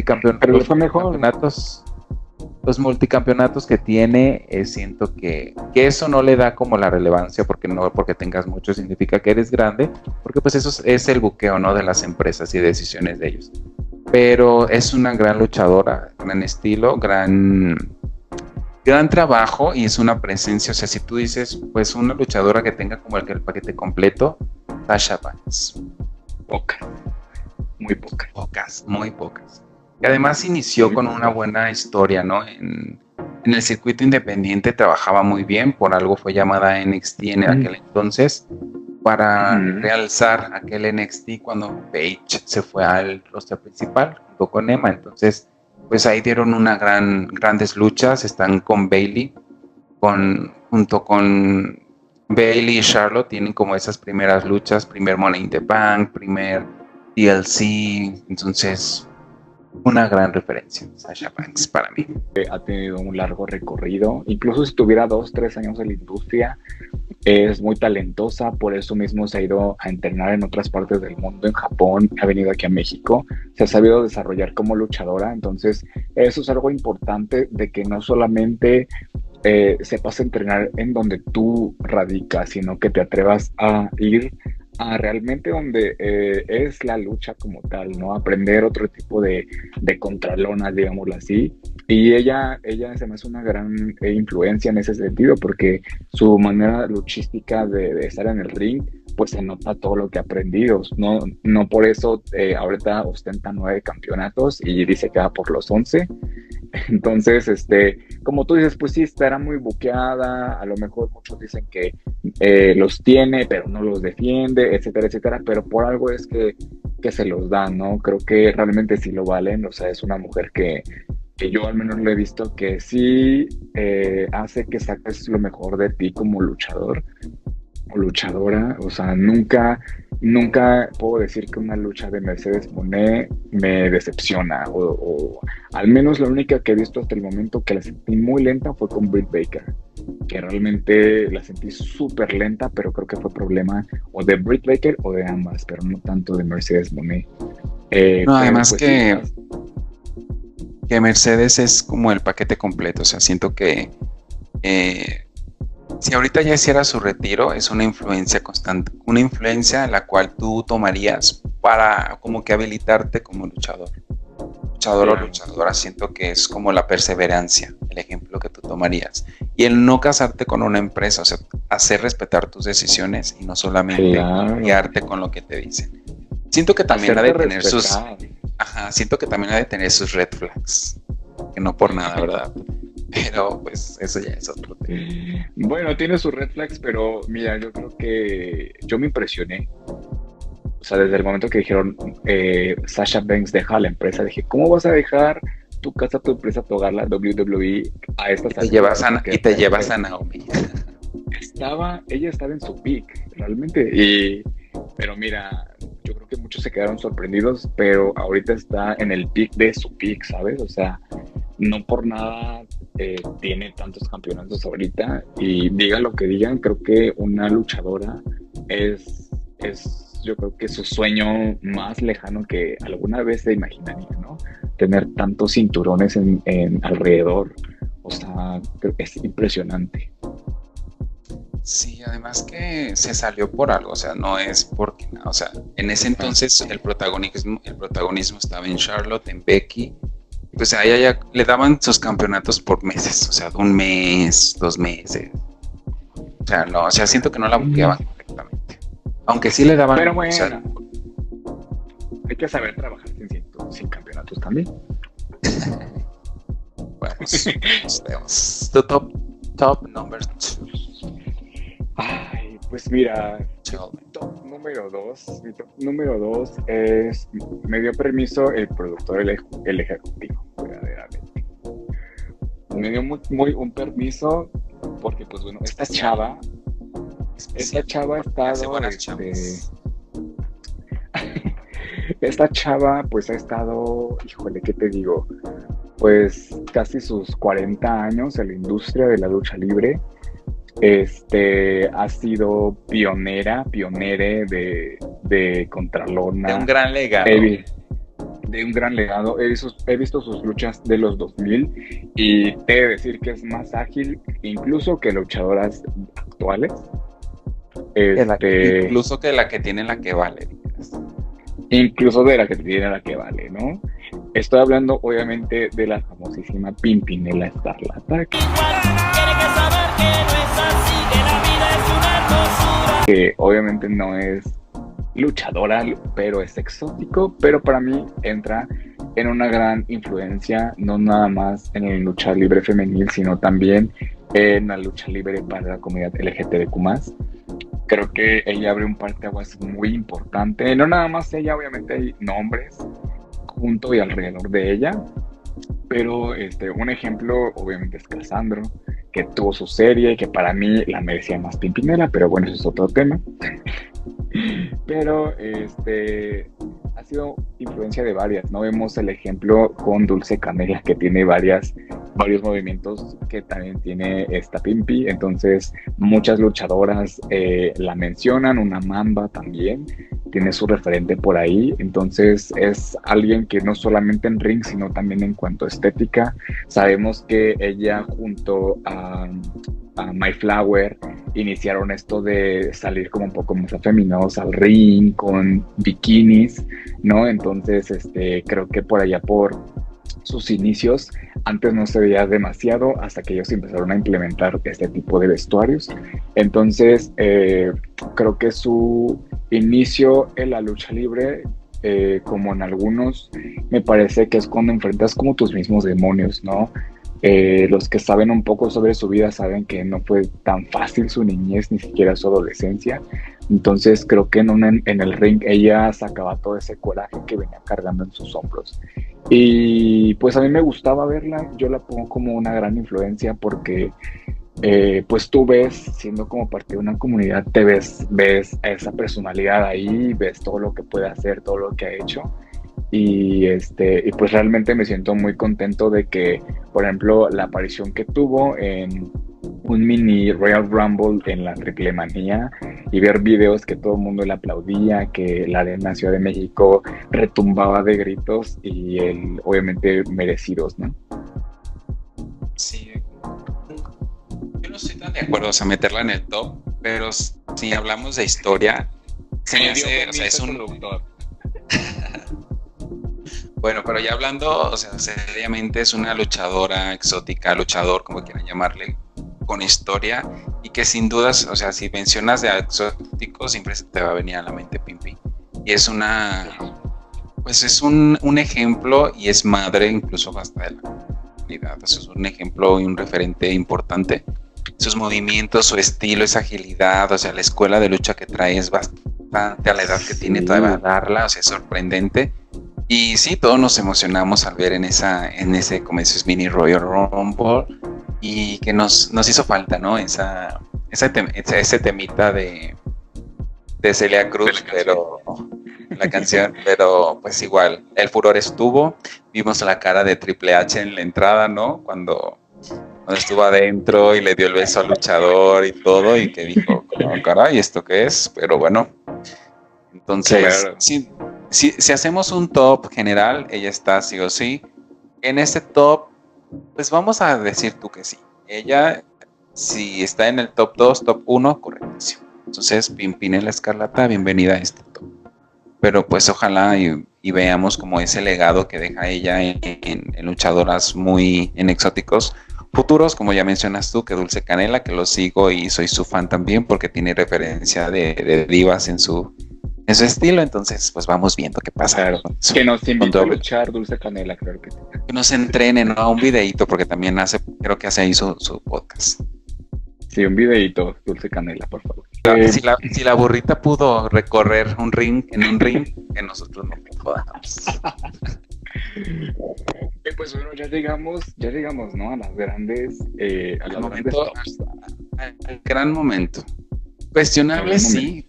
multicampeonatos que tiene, siento que eso no le da como la relevancia, porque tengas mucho significa que eres grande, porque pues eso es el buqueo, ¿no?, de las empresas y decisiones de ellos. Pero es una gran luchadora, gran estilo, gran trabajo, y es una presencia. O sea, si tú dices pues una luchadora que tenga como el paquete completo, Sasha Banks. Muy pocas. Y además inició con una buena historia, ¿no? En el circuito independiente trabajaba muy bien, por algo fue llamada NXT en aquel entonces, para realzar aquel NXT cuando Paige se fue al roster principal junto con Emma. Entonces, pues ahí dieron grandes luchas. Están con Bayley, junto con Bayley y Charlotte, tienen como esas primeras luchas, primer Money in the Bank, primer TLC. Entonces Una gran referencia, Sasha Banks, para mí. Ha tenido un largo recorrido, incluso si tuviera 2, 3 años en la industria, es muy talentosa, por eso mismo se ha ido a entrenar en otras partes del mundo, en Japón, ha venido aquí a México, se ha sabido desarrollar como luchadora, entonces eso es algo importante de que no solamente sepas entrenar en donde tú radicas, sino que te atrevas a ir a realmente donde es la lucha como tal, ¿no? Aprender otro tipo de contralonas, digámoslo así. Y ella se me hace una gran influencia en ese sentido, porque su manera luchística de estar en el ring, pues se nota todo lo que ha aprendido. No, no por eso ahorita ostenta 9 campeonatos y dice que va por los 11. Entonces, como tú dices, pues sí, estará muy buqueada, a lo mejor muchos dicen que los tiene, pero no los defiende, etcétera, etcétera, pero por algo es que se los dan, ¿no? Creo que realmente sí lo valen, o sea, es una mujer que yo al menos lo he visto que sí hace que saques lo mejor de ti como luchador o luchadora, o sea, nunca puedo decir que una lucha de Mercedes Moné me decepciona, o al menos la única que he visto hasta el momento que la sentí muy lenta fue con Britt Baker, que realmente la sentí súper lenta, pero creo que fue problema o de Britt Baker o de ambas, pero no tanto de Mercedes Moné. No, además pues, que Mercedes es como el paquete completo, o sea, siento que si ahorita ya hiciera su retiro, es una influencia constante, una influencia en la cual tú tomarías para como que habilitarte como luchador. Luchador o luchadora, siento que es como la perseverancia, el ejemplo que tú tomarías. Y el no casarte con una empresa, o sea, hacer respetar tus decisiones y no solamente guiarte con lo que te dicen. Siento que también ha de tener siento que también ha de tener sus red flags, que no por nada, ¿verdad? Pero pues eso ya es otro tema. Bueno, tiene sus red flags, pero mira, yo creo que yo me impresioné. O sea, desde el momento que dijeron Sasha Banks deja la empresa, dije, ¿cómo vas a dejar tu casa, tu empresa, tu hogar, la WWE a estas alturas? Y te llevas a Naomi. Ella estaba en su peak, realmente. Pero mira, yo creo que muchos se quedaron sorprendidos, pero ahorita está en el peak de su peak, ¿sabes? O sea, no por nada tiene tantos campeonatos ahorita, y digan lo que digan, creo que una luchadora es yo creo que su sueño más lejano que alguna vez se imaginaría, ¿no? Tener tantos cinturones en alrededor, o sea, creo que es impresionante. Sí, además que se salió por algo, o sea, no es porque nada, o sea, en ese entonces el protagonismo estaba en Charlotte, en Becky, pues a ella ya le daban sus campeonatos por meses, o sea, 1 mes, 2 meses, o sea, no, o sea, siento que no la buqueaban correctamente, aunque sí le daban, pero bueno, o sea, hay que saber trabajar sin campeonatos también. Bueno, tenemos tu top number 2. Ay, pues mira, top número 2. Mi top número 2 es, me dio permiso el productor, el ejecutivo, verdaderamente. Me dio un permiso porque, pues bueno, esta chava ha estado, esta chava pues ha estado, híjole, ¿qué te digo? Pues casi sus 40 años en la industria de la lucha libre. Ha sido pionere de contralona. De un gran legado. De un gran legado. He visto sus luchas de los 2000 y te he de decir que es más ágil incluso que luchadoras actuales. Incluso que la que tiene la que vale. Incluso de la que tiene la que vale, ¿no? Estoy hablando obviamente de la famosísima Pimpinela Escarlata. Que obviamente no es luchadora, pero es exótico, pero para mí entra en una gran influencia, no nada más en la lucha libre femenil, sino también en la lucha libre para la comunidad LGTBQ+. Creo que ella abre un parteaguas muy importante, no nada más ella, obviamente hay nombres junto y alrededor de ella, pero un ejemplo obviamente es Cassandro, que tuvo su serie, que para mí la merecía más Pimpinela, pero bueno, eso es otro tema. Pero ha sido influencia de varias, ¿no? Vemos el ejemplo con Dulce Canela, que tiene varios movimientos que también tiene esta Pimpi. Entonces, muchas luchadoras la mencionan, una Mamba también tiene su referente por ahí. Entonces, es alguien que no solamente en ring, sino también en cuanto a estética. Sabemos que ella junto a My Flower iniciaron esto de salir como un poco más afeminados al ring con bikinis, ¿no? Entonces, creo que por allá por sus inicios, antes no se veía demasiado hasta que ellos empezaron a implementar este tipo de vestuarios. Entonces, creo que su inicio en la lucha libre, como en algunos, me parece que es cuando enfrentas como tus mismos demonios, ¿no? Los que saben un poco sobre su vida saben que no fue tan fácil su niñez, ni siquiera su adolescencia. Entonces creo que en el ring ella sacaba todo ese coraje que venía cargando en sus hombros. Y pues a mí me gustaba verla, yo la pongo como una gran influencia porque pues tú ves, siendo como parte de una comunidad, te ves a esa personalidad ahí, ves todo lo que puede hacer, todo lo que ha hecho. Y pues realmente me siento muy contento de que, por ejemplo, la aparición que tuvo en un mini Royal Rumble en la Triple Manía y ver videos que todo el mundo le aplaudía, que la Arena Ciudad de México retumbaba de gritos y obviamente merecidos, ¿no? Sí, yo no estoy tan de acuerdo, o sea, meterla en el top, pero si hablamos de historia, se me hace, o sea, es un productor. Bueno, pero ya hablando, o sea, seriamente es una luchadora exótica, luchador, como quieran llamarle, con historia, y que sin dudas, o sea, si mencionas de exóticos, siempre se te va a venir a la mente Pimpi. Y es pues es un ejemplo, y es madre incluso hasta de la comunidad. Eso es un ejemplo y un referente importante. Sus movimientos, su estilo, esa agilidad, o sea, la escuela de lucha que trae es bastante a la edad que tiene todavía darla, o sea, es sorprendente. Y sí, todos nos emocionamos al ver en ese, como dices, mini Royal Rumble, y que nos hizo falta, ¿no? Ese temita de Celia Cruz, pero la canción, pero pues igual, el furor estuvo. Vimos la cara de Triple H en la entrada, ¿no? Cuando estuvo adentro y le dio el beso al luchador y todo, y que dijo, oh, caray, ¿esto qué es? Pero bueno, entonces, claro. Sí. Si hacemos un top general, ella está sí o sí. En este top, pues vamos a decir tú que sí. Ella, si está en el top 2, top 1, correctísimo. Entonces, Pimpinela Escarlata, bienvenida a este top. Pero pues ojalá y veamos como ese legado que deja ella en luchadoras muy en exóticos futuros, como ya mencionas tú, que Dulce Canela, que lo sigo y soy su fan también porque tiene referencia de divas en su estilo. Entonces pues vamos viendo qué pasa. Claro, que nos invite a luchar Dulce Canela, claro que sí. Que nos entrenen, ¿no? A un videíto, porque también creo que hace ahí su podcast. Sí, un videíto, Dulce Canela, por favor. Si la burrita pudo recorrer un ring, que nosotros no podamos. Pues bueno, ya llegamos, ¿no? A las grandes, al gran momento. Cuestionable, sí,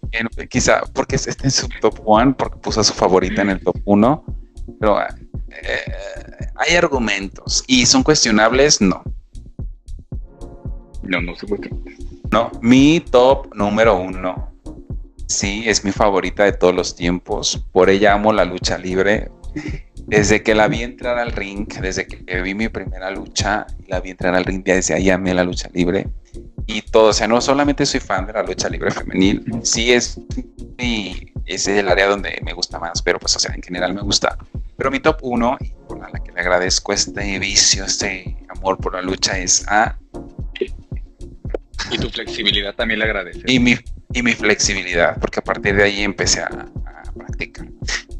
quizá porque está en su top 1, porque puso a su favorita en el top 1, pero hay argumentos, y son cuestionables, no. No se cuestionables. No, mi top número 1, sí, es mi favorita de todos los tiempos, por ella amo la lucha libre. Desde que la vi entrar al ring, desde que vi mi primera lucha, la vi entrar al ring, desde ahí amé la lucha libre. Y todo, o sea, no solamente soy fan de la lucha libre femenil, sí es el área donde me gusta más, pero pues, o sea, en general me gusta. Pero mi top 1, y por la que le agradezco este vicio, este amor por la lucha, es a... Y tu flexibilidad también le agradeces. Y mi flexibilidad, porque a partir de ahí empecé a practicar.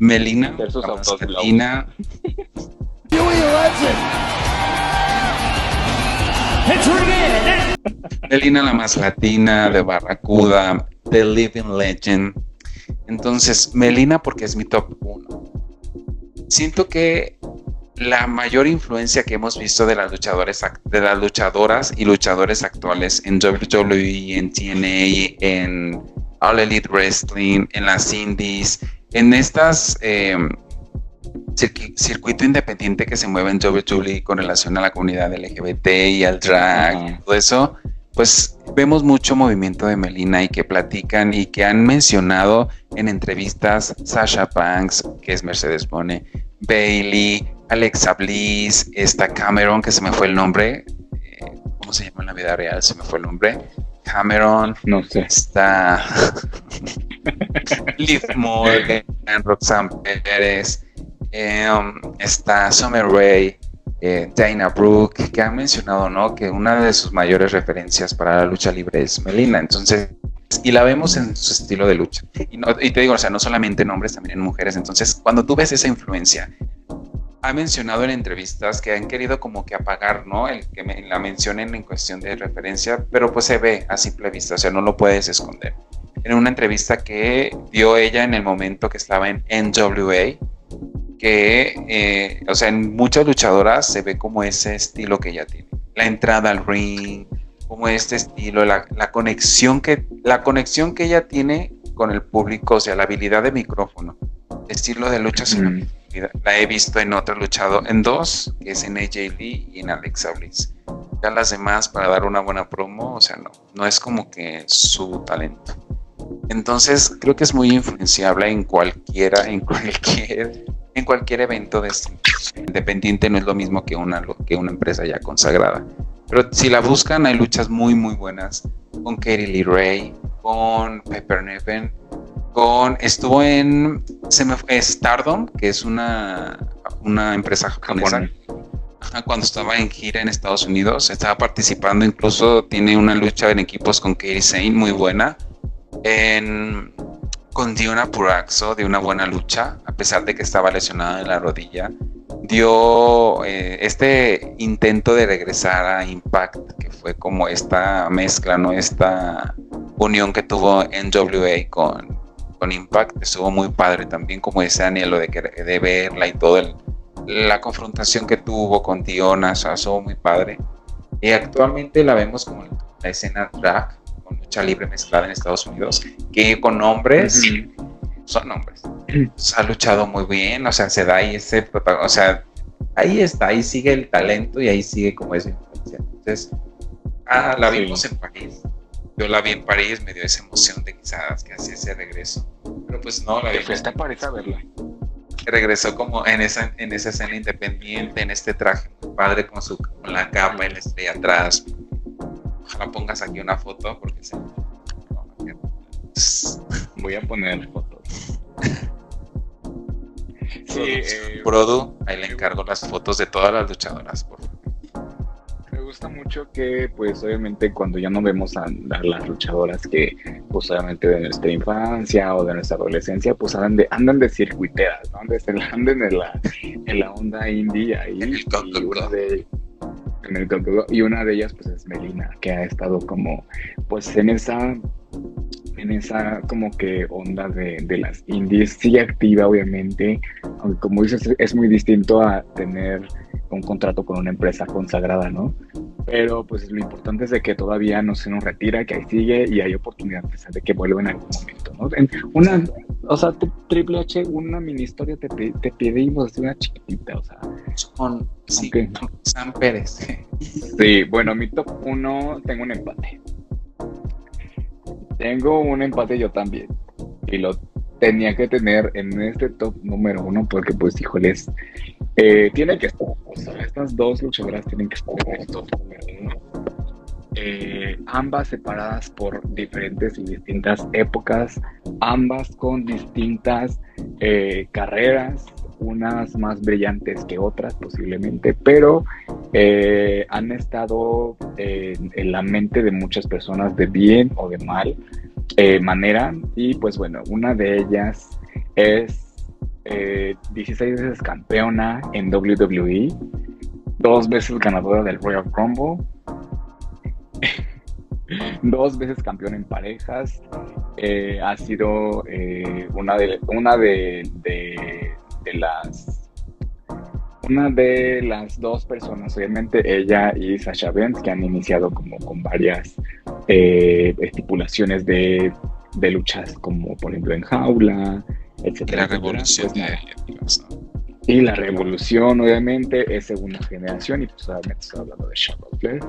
Melina, Latina. Melina, la más latina, de Barracuda, The Living Legend. Entonces, Melina, porque es mi top 1. Siento que la mayor influencia que hemos visto de las luchadoras y luchadores actuales en WWE, en TNA, en All Elite Wrestling, en las indies, en estas circuito independiente que se mueve en WWE con relación a la comunidad LGBT y al drag y todo eso, pues vemos mucho movimiento de Melina y que platican y que han mencionado en entrevistas Sasha Banks, que es Mercedes Bone, Bailey, Alexa Bliss, está Cameron, que se me fue el nombre, ¿cómo se llama en la vida real? Se me fue el nombre. Cameron, no sé. Está Liv Morgan, Roxanne Pérez, está Summer Rae, Dana Brooke, que han mencionado, ¿no?, que una de sus mayores referencias para la lucha libre es Melina. Entonces, y la vemos en su estilo de lucha. Y te digo, o sea, no solamente en hombres, también en mujeres. Entonces, cuando tú ves esa influencia, ha mencionado en entrevistas que han querido como que apagar, ¿no?, el que la mencionen en cuestión de referencia, pero pues se ve a simple vista, o sea, no lo puedes esconder. En una entrevista que dio ella en el momento que estaba en NWA, que, o sea, en muchas luchadoras se ve como ese estilo que ella tiene. La entrada al ring, como este estilo, la conexión que ella tiene con el público, o sea, la habilidad de micrófono, el estilo de lucha, la he visto en otro luchado, en dos, que es en AJ Lee y en Alexa Bliss. Ya las demás, para dar una buena promo, o sea, no es como que su talento. Entonces, creo que es muy influenciable en cualquier evento de este independiente. No es lo mismo que una empresa ya consagrada. Pero si la buscan, hay luchas muy, muy buenas con Katie Lee Ray, con Pepper Neven, estuvo en Stardom, que es una empresa japonesa. Cuando estaba en gira en Estados Unidos, estaba participando, incluso tiene una lucha en equipos con Kairi Sane muy buena. Con Diona Purrazzo, de una buena lucha, a pesar de que estaba lesionada en la rodilla. Dio este intento de regresar a Impact, que fue como esta mezcla, ¿no?, esta unión que tuvo NWA con Impact. Estuvo muy padre también, como ese anhelo de verla y todo la confrontación que tuvo con Diona, o sea, estuvo muy padre. Y actualmente la vemos como la escena drag, con lucha libre mezclada en Estados Unidos, que con hombres, son hombres. Se ha luchado muy bien, o sea, se da ahí o sea, ahí está, ahí sigue el talento y ahí sigue como esa influencia. Entonces, la vimos en París. Yo la vi en París, me dio esa emoción de quizás que hacía ese regreso. Pero pues no, la vi. Fuiste a París a verla. Regresó como en esa escena independiente, en este traje muy padre con la capa y la estrella atrás. Ojalá pongas aquí una foto porque voy a poner fotos. Sí, Produ, ahí le encargo las fotos de todas las luchadoras, por favor. Me gusta mucho que, pues, obviamente, cuando ya no vemos a las luchadoras que, pues, obviamente de nuestra infancia o de nuestra adolescencia, pues, andan de circuiteras, ¿no? Anden en la onda indie ahí. Y una de ellas, pues, es Melina, que ha estado como, pues, en esa como que onda de las indies. Sigue activa, obviamente, aunque, como dices, es muy distinto a tener un contrato con una empresa consagrada, ¿no? Pero pues lo importante es de que todavía no se nos retira, que ahí sigue y hay oportunidad de que vuelva en algún momento, ¿no? O sea, Triple H, una mini historia te pedimos una chiquitita, o sea. Con Sam Pérez. Sí, bueno, mi top 1, tengo un empate. Tengo un empate yo también. Y lo tenía que tener en este top número 1 porque, pues, híjoles, tiene que estar. O sea, estas dos luchadoras tienen que estar en el top número 1. Ambas separadas por diferentes y distintas épocas, ambas con distintas carreras, unas más brillantes que otras posiblemente, pero han estado en la mente de muchas personas de bien o de mal manera. Y pues bueno, una de ellas es 16 veces campeona en WWE, 2 veces ganadora del Royal Rumble, 2 veces campeona en parejas, ha sido una de las 2 personas, obviamente ella y Sasha Banks, que han iniciado como con varias estipulaciones de luchas, como por ejemplo en jaula, Y etcétera, la etcétera. revolución Pues no. de Divas, ¿no? Y la revolución, obviamente, es segunda generación, y pues obviamente estoy hablando de Charlotte Flair.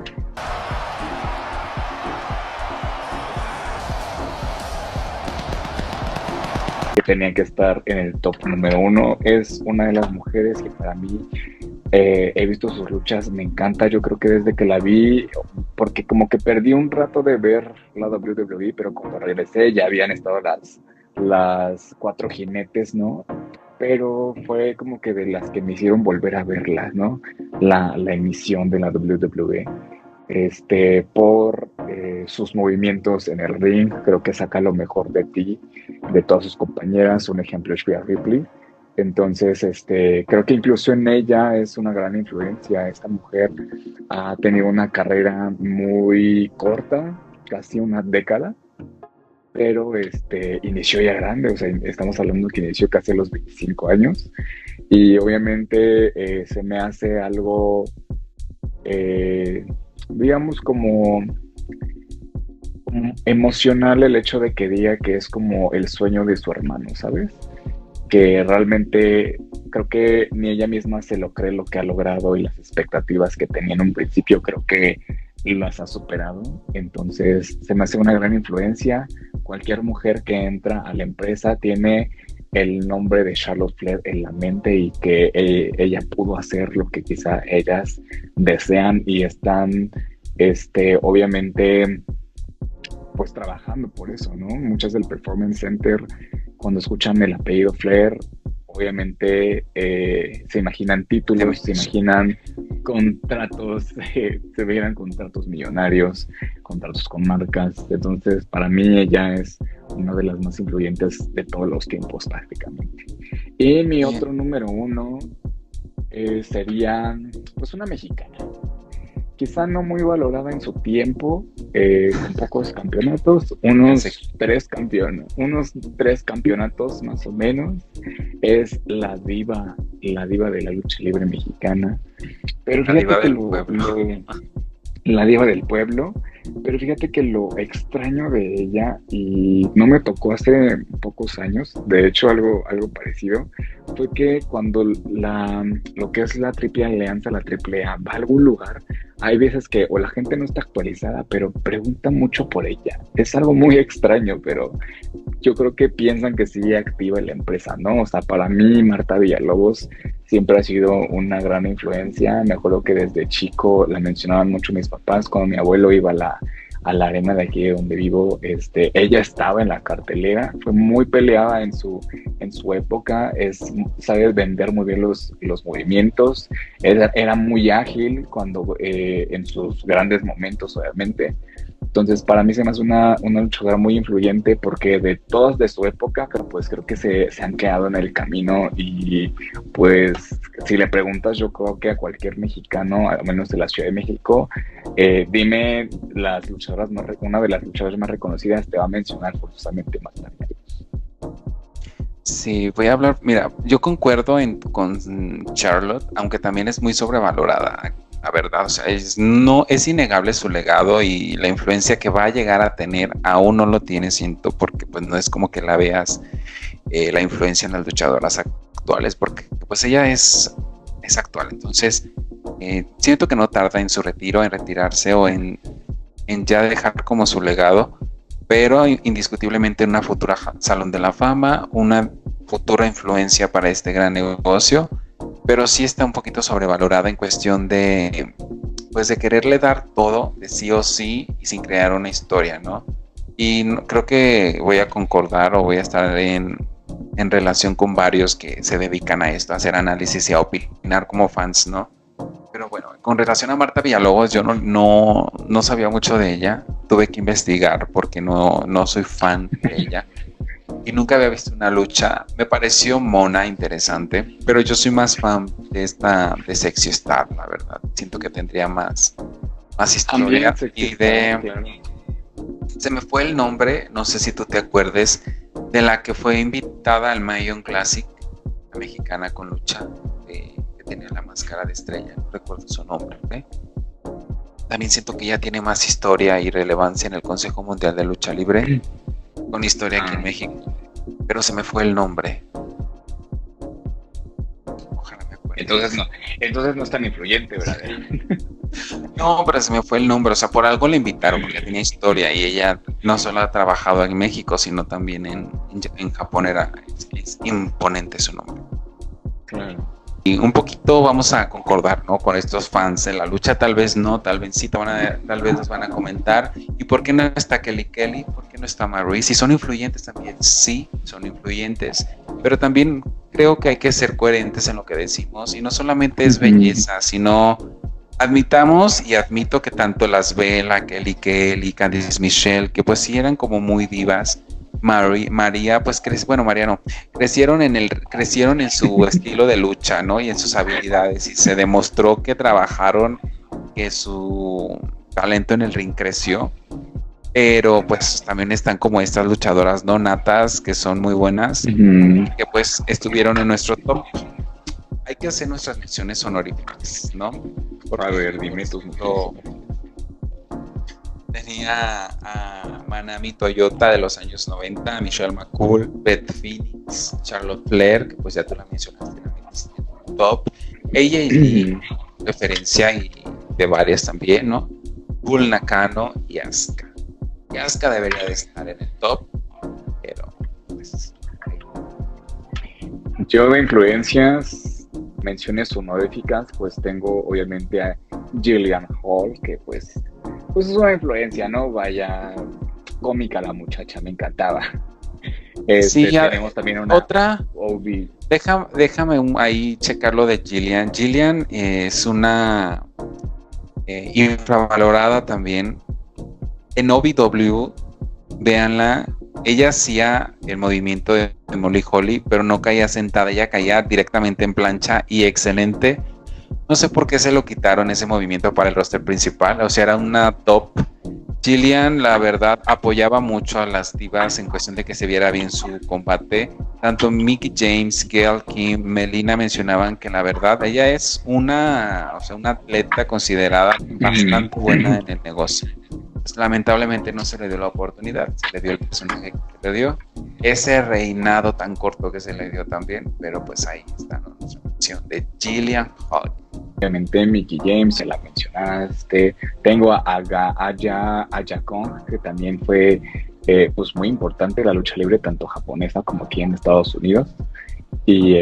Que tenía que estar en el top número 1. Es una de las mujeres que para mí he visto sus luchas, me encanta. Yo creo que desde que la vi, porque como que perdí un rato de ver la WWE, pero cuando regresé ya habían estado las cuatro jinetes, ¿no? Pero fue como que de las que me hicieron volver a verla, ¿no? La emisión de la WWE. Por sus movimientos en el ring, creo que saca lo mejor de ti, de todas sus compañeras. Un ejemplo es Rhea Ripley. Entonces, creo que incluso en ella es una gran influencia. Esta mujer ha tenido una carrera muy corta, casi una década, pero inició ya grande. O sea, estamos hablando que inició casi a los 25 años, y obviamente se me hace algo, digamos, como emocional el hecho de que diga que es como el sueño de su hermano, ¿sabes? Que realmente creo que ni ella misma se lo cree lo que ha logrado, y las expectativas que tenía en un principio creo que las ha superado. Entonces se me hace una gran influencia. Cualquier mujer que entra a la empresa tiene el nombre de Charlotte Flair en la mente, y que ella pudo hacer lo que quizá ellas desean y están, obviamente, pues trabajando por eso, ¿no? Muchas del Performance Center, cuando escuchan el apellido Flair, obviamente se imaginan títulos, se imaginan contratos, se veían contratos millonarios, contratos con marcas. Entonces, para mí ella es una de las más influyentes de todos los tiempos prácticamente. Y mi otro número 1 sería pues una mexicana, quizá no muy valorada en su tiempo, con pocos campeonatos, unos tres campeonatos más o menos. Es la diva de la lucha libre mexicana. Pero fíjate la diva del pueblo. Pero fíjate que lo extraño de ella, y no me tocó hace pocos años, de hecho algo parecido, fue que cuando lo que es la Triple Alianza, la Triple A, va a algún lugar, hay veces que o la gente no está actualizada, pero pregunta mucho por ella. Es algo muy extraño, pero yo creo que piensan que sigue activa en la empresa, ¿no? O sea, para mí Marta Villalobos siempre ha sido una gran influencia. Me acuerdo que desde chico la mencionaban mucho mis papás. Cuando mi abuelo iba a la arena de aquí donde vivo, ella estaba en la cartelera. Fue muy peleada en su época. Sabe vender muy bien los movimientos. Era muy ágil cuando en sus grandes momentos, obviamente. Entonces, para mí se me hace una luchadora muy influyente, porque de todas de su época, pero pues creo que se han quedado en el camino. Y pues si le preguntas, yo creo que a cualquier mexicano, al menos de la Ciudad de México, dime las luchadoras una de las luchadoras más reconocidas, te va a mencionar forzosamente más tarde. Sí, voy a hablar, mira, yo concuerdo con Charlotte, aunque también es muy sobrevalorada, la verdad. O sea, es innegable su legado, y la influencia que va a llegar a tener aún no lo tiene, siento, porque pues no es como que la veas la influencia en las luchadoras actuales, porque pues ella es actual. Entonces siento que no tarda en su retiro, en retirarse, o en ya dejar como su legado, pero indiscutiblemente una futura Salón de la Fama, una futura influencia para este gran negocio. Pero sí está un poquito sobrevalorada en cuestión de, pues, de quererle dar todo de sí o sí y sin crear una historia, ¿no? Y creo que voy a concordar, o voy a estar en relación con varios que se dedican a esto, a hacer análisis y a opinar como fans, ¿no? Pero bueno, con relación a Marta Villalobos, yo no sabía mucho de ella. Tuve que investigar porque no soy fan de ella. Y nunca había visto una lucha. Me pareció mona, interesante, pero yo soy más fan de Sexy Star, la verdad. Siento que tendría más historia. Y claro. Se me fue el nombre, no sé si tú te acuerdes, de la que fue invitada al Mayon Classic, la mexicana con lucha, que tenía la máscara de estrella, no recuerdo su nombre, ¿eh? También siento que ella tiene más historia y relevancia en el Consejo Mundial de Lucha Libre, con historia aquí en México. pero se me fue el nombre. Ojalá me acuerde. Entonces no es tan influyente, ¿verdad? No, pero se me fue el nombre, o sea, por algo la invitaron, porque tenía historia y ella no solo ha trabajado en México, sino también en Japón. Es imponente su nombre. Claro. Y un poquito vamos a concordar, ¿no? Con estos fans de la lucha, tal vez no, tal vez sí, tal vez nos van a comentar. ¿Y por qué no está Kelly Kelly? ¿Por qué no está Maryse? Si son influyentes también, sí, son influyentes, pero también creo que hay que ser coherentes en lo que decimos, y no solamente es belleza, sino admitamos y admito que tanto las Bella, Kelly Kelly, Candice Michelle, que pues sí eran como muy divas. María, pues crecieron en su estilo de lucha, ¿no? Y en sus habilidades, y se demostró que trabajaron, que su talento en el ring creció, pero pues también están como estas luchadoras no natas que son muy buenas, que pues estuvieron en nuestro top. Hay que hacer nuestras menciones honoríficas, ¿no? A ver, dime tus Tenía a Manami Toyota de los años 90, Michelle McCool, Beth Phoenix, Charlotte Flair, que pues ya tú la mencionaste en el top, AJ Lee, referencia y de varias también, ¿no? Bull Nakano y Asuka. Y Asuka debería de estar en el top, pero pues... Yo de influencias, menciones honoríficas, pues tengo obviamente a Jillian Hall, que pues es una influencia, ¿no? Vaya, cómica la muchacha, me encantaba. Sí, tenemos también una otra. Déjame ahí checar lo de Jillian. Jillian es una infravalorada también. En OVW, véanla, ella hacía el movimiento de Molly Holly, pero no caía sentada, ella caía directamente en plancha y excelente. No sé por qué se lo quitaron ese movimiento para el roster principal, o sea, era una top. Jillian, la verdad, apoyaba mucho a las divas en cuestión de que se viera bien su combate. Tanto Mickie James, Gail Kim, Melina mencionaban que la verdad ella es una atleta considerada bastante buena en el negocio. Pues, lamentablemente no se le dio la oportunidad, se le dio el personaje que le dio, ese reinado tan corto que se le dio también, pero pues ahí está, ¿no? Nuestra mención de Jillian Hall. Obviamente Mickie James, se la mencionaste. Tengo a Aya Kong, que también fue pues muy importante en la lucha libre, tanto japonesa como aquí en Estados Unidos. Y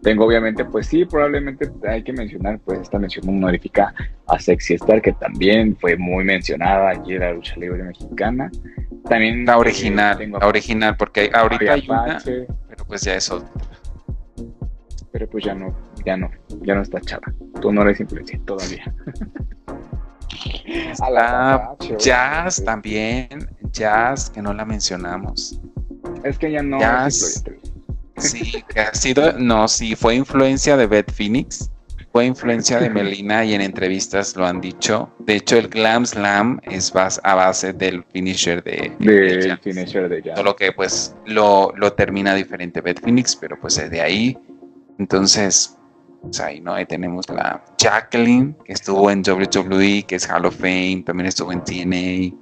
tengo obviamente, pues sí, probablemente hay que mencionar pues esta mención honorífica a Sexy Star, que también fue muy mencionada aquí en la lucha libre mexicana. También la original, porque ahorita hay una, pero pues ya es otra. Pero pues ya no está chava. Tú no eres influencia todavía. Jazz también, Jazz, que no la mencionamos. Es que ya no Jazz, es influyente. Sí, que ha sido, no, sí, fue influencia de Beth Phoenix, fue influencia de Melina, y en entrevistas lo han dicho. De hecho, el Glam Slam es a base del finisher de Jazz. Solo que pues lo termina diferente Beth Phoenix, pero pues es de ahí. Entonces, pues ahí, ¿no? Ahí tenemos la Jacqueline, que estuvo en WWE, que es Hall of Fame, también estuvo en TNA.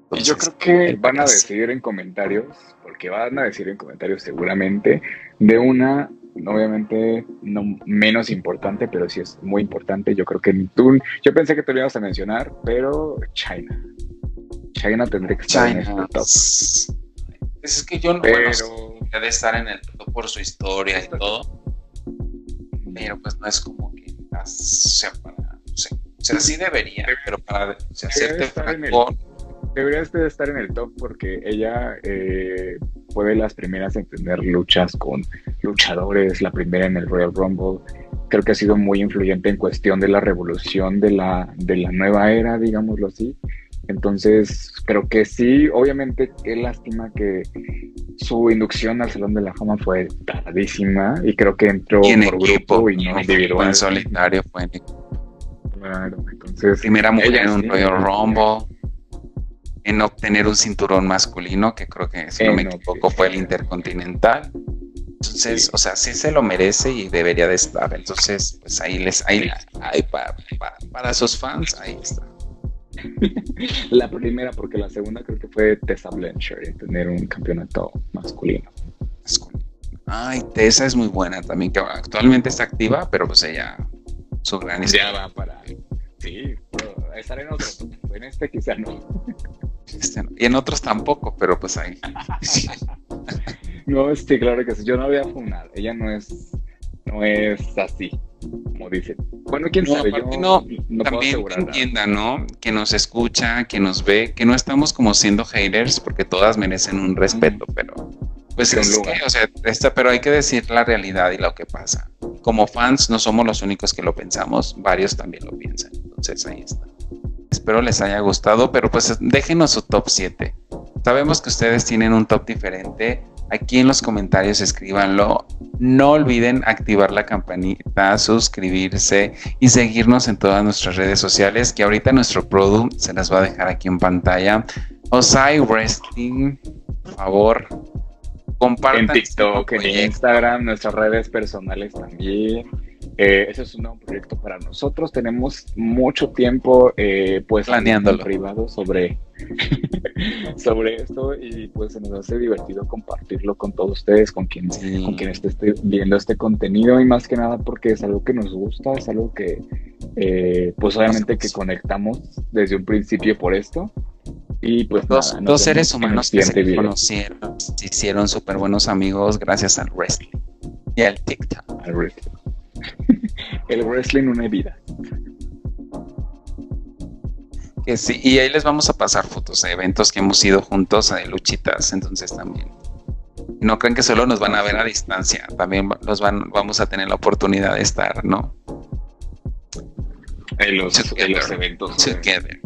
Entonces, y yo creo que van a decir en comentarios, porque van a decir en comentarios seguramente, de una, obviamente, no menos importante, pero sí es muy importante. Yo creo que yo pensé que te lo ibas a mencionar, pero China tendría que estar en este top. Es que yo no, de estar en el top por su historia y todo, pero pues no es como que sí debería, pero para hacerte factor. Deberías de estar en el top porque ella fue de las primeras en tener luchas con luchadores, la primera en el Royal Rumble. Creo que ha sido muy influyente en cuestión de la revolución de la nueva era, digámoslo así. Entonces, creo que sí, obviamente, qué lástima que su inducción al Salón de la Fama fue tardísima y creo que entró por grupo y no individual. En solitario fue en equipo. Claro, entonces... Primera mujer en un Royal Rumble, en obtener un cinturón masculino, que creo que, si no me equivoco, fue el Intercontinental. Entonces, o sea, sí se lo merece y debería de estar. Entonces, pues ahí para sus fans, ahí está. La primera, porque la segunda creo que fue Tessa Blanchard en tener un campeonato masculino. Ay, Tessa es muy buena también, que actualmente está activa, pero pues ella, su gran historia. Ya va para... Sí, pero estar en otro, en este quizá no. Y en otros tampoco, pero pues ahí. No, claro que sí, yo no voy a funar, ella no es así, como dicen. Bueno, quién sabe, yo no puedo también asegurar que entienda, ¿no? Que nos escucha, que nos ve, que no estamos como siendo haters, porque todas merecen un respeto, pero pues es que, o sea, pero hay que decir la realidad y lo que pasa. Como fans no somos los únicos que lo pensamos, varios también lo piensan, entonces ahí está. Espero les haya gustado, pero pues déjenos su top 7. Sabemos que ustedes tienen un top diferente. Aquí en los comentarios escríbanlo. No olviden activar la campanita, suscribirse y seguirnos en todas nuestras redes sociales, que ahorita nuestro product se las va a dejar aquí en pantalla. Osai Wrestling, por favor, compartan. En TikTok, en Instagram, nuestras redes personales también. Ese es un nuevo proyecto para nosotros. Tenemos mucho tiempo pues planeándolo en privado sobre esto, y pues se nos hace divertido compartirlo con todos ustedes, con quien esté viendo este contenido, y más que nada porque es algo que nos gusta, es algo que pues obviamente que conectamos desde un principio por esto. Y pues dos seres humanos que se conocieron, se hicieron súper buenos amigos gracias al wrestling y al TikTok. Al wrestling. El wrestling una vida. Que sí, y ahí les vamos a pasar fotos de eventos que hemos ido juntos, de luchitas, entonces también. No crean que solo nos van a ver a distancia, también vamos a tener la oportunidad de estar, ¿no? En los eventos. Together.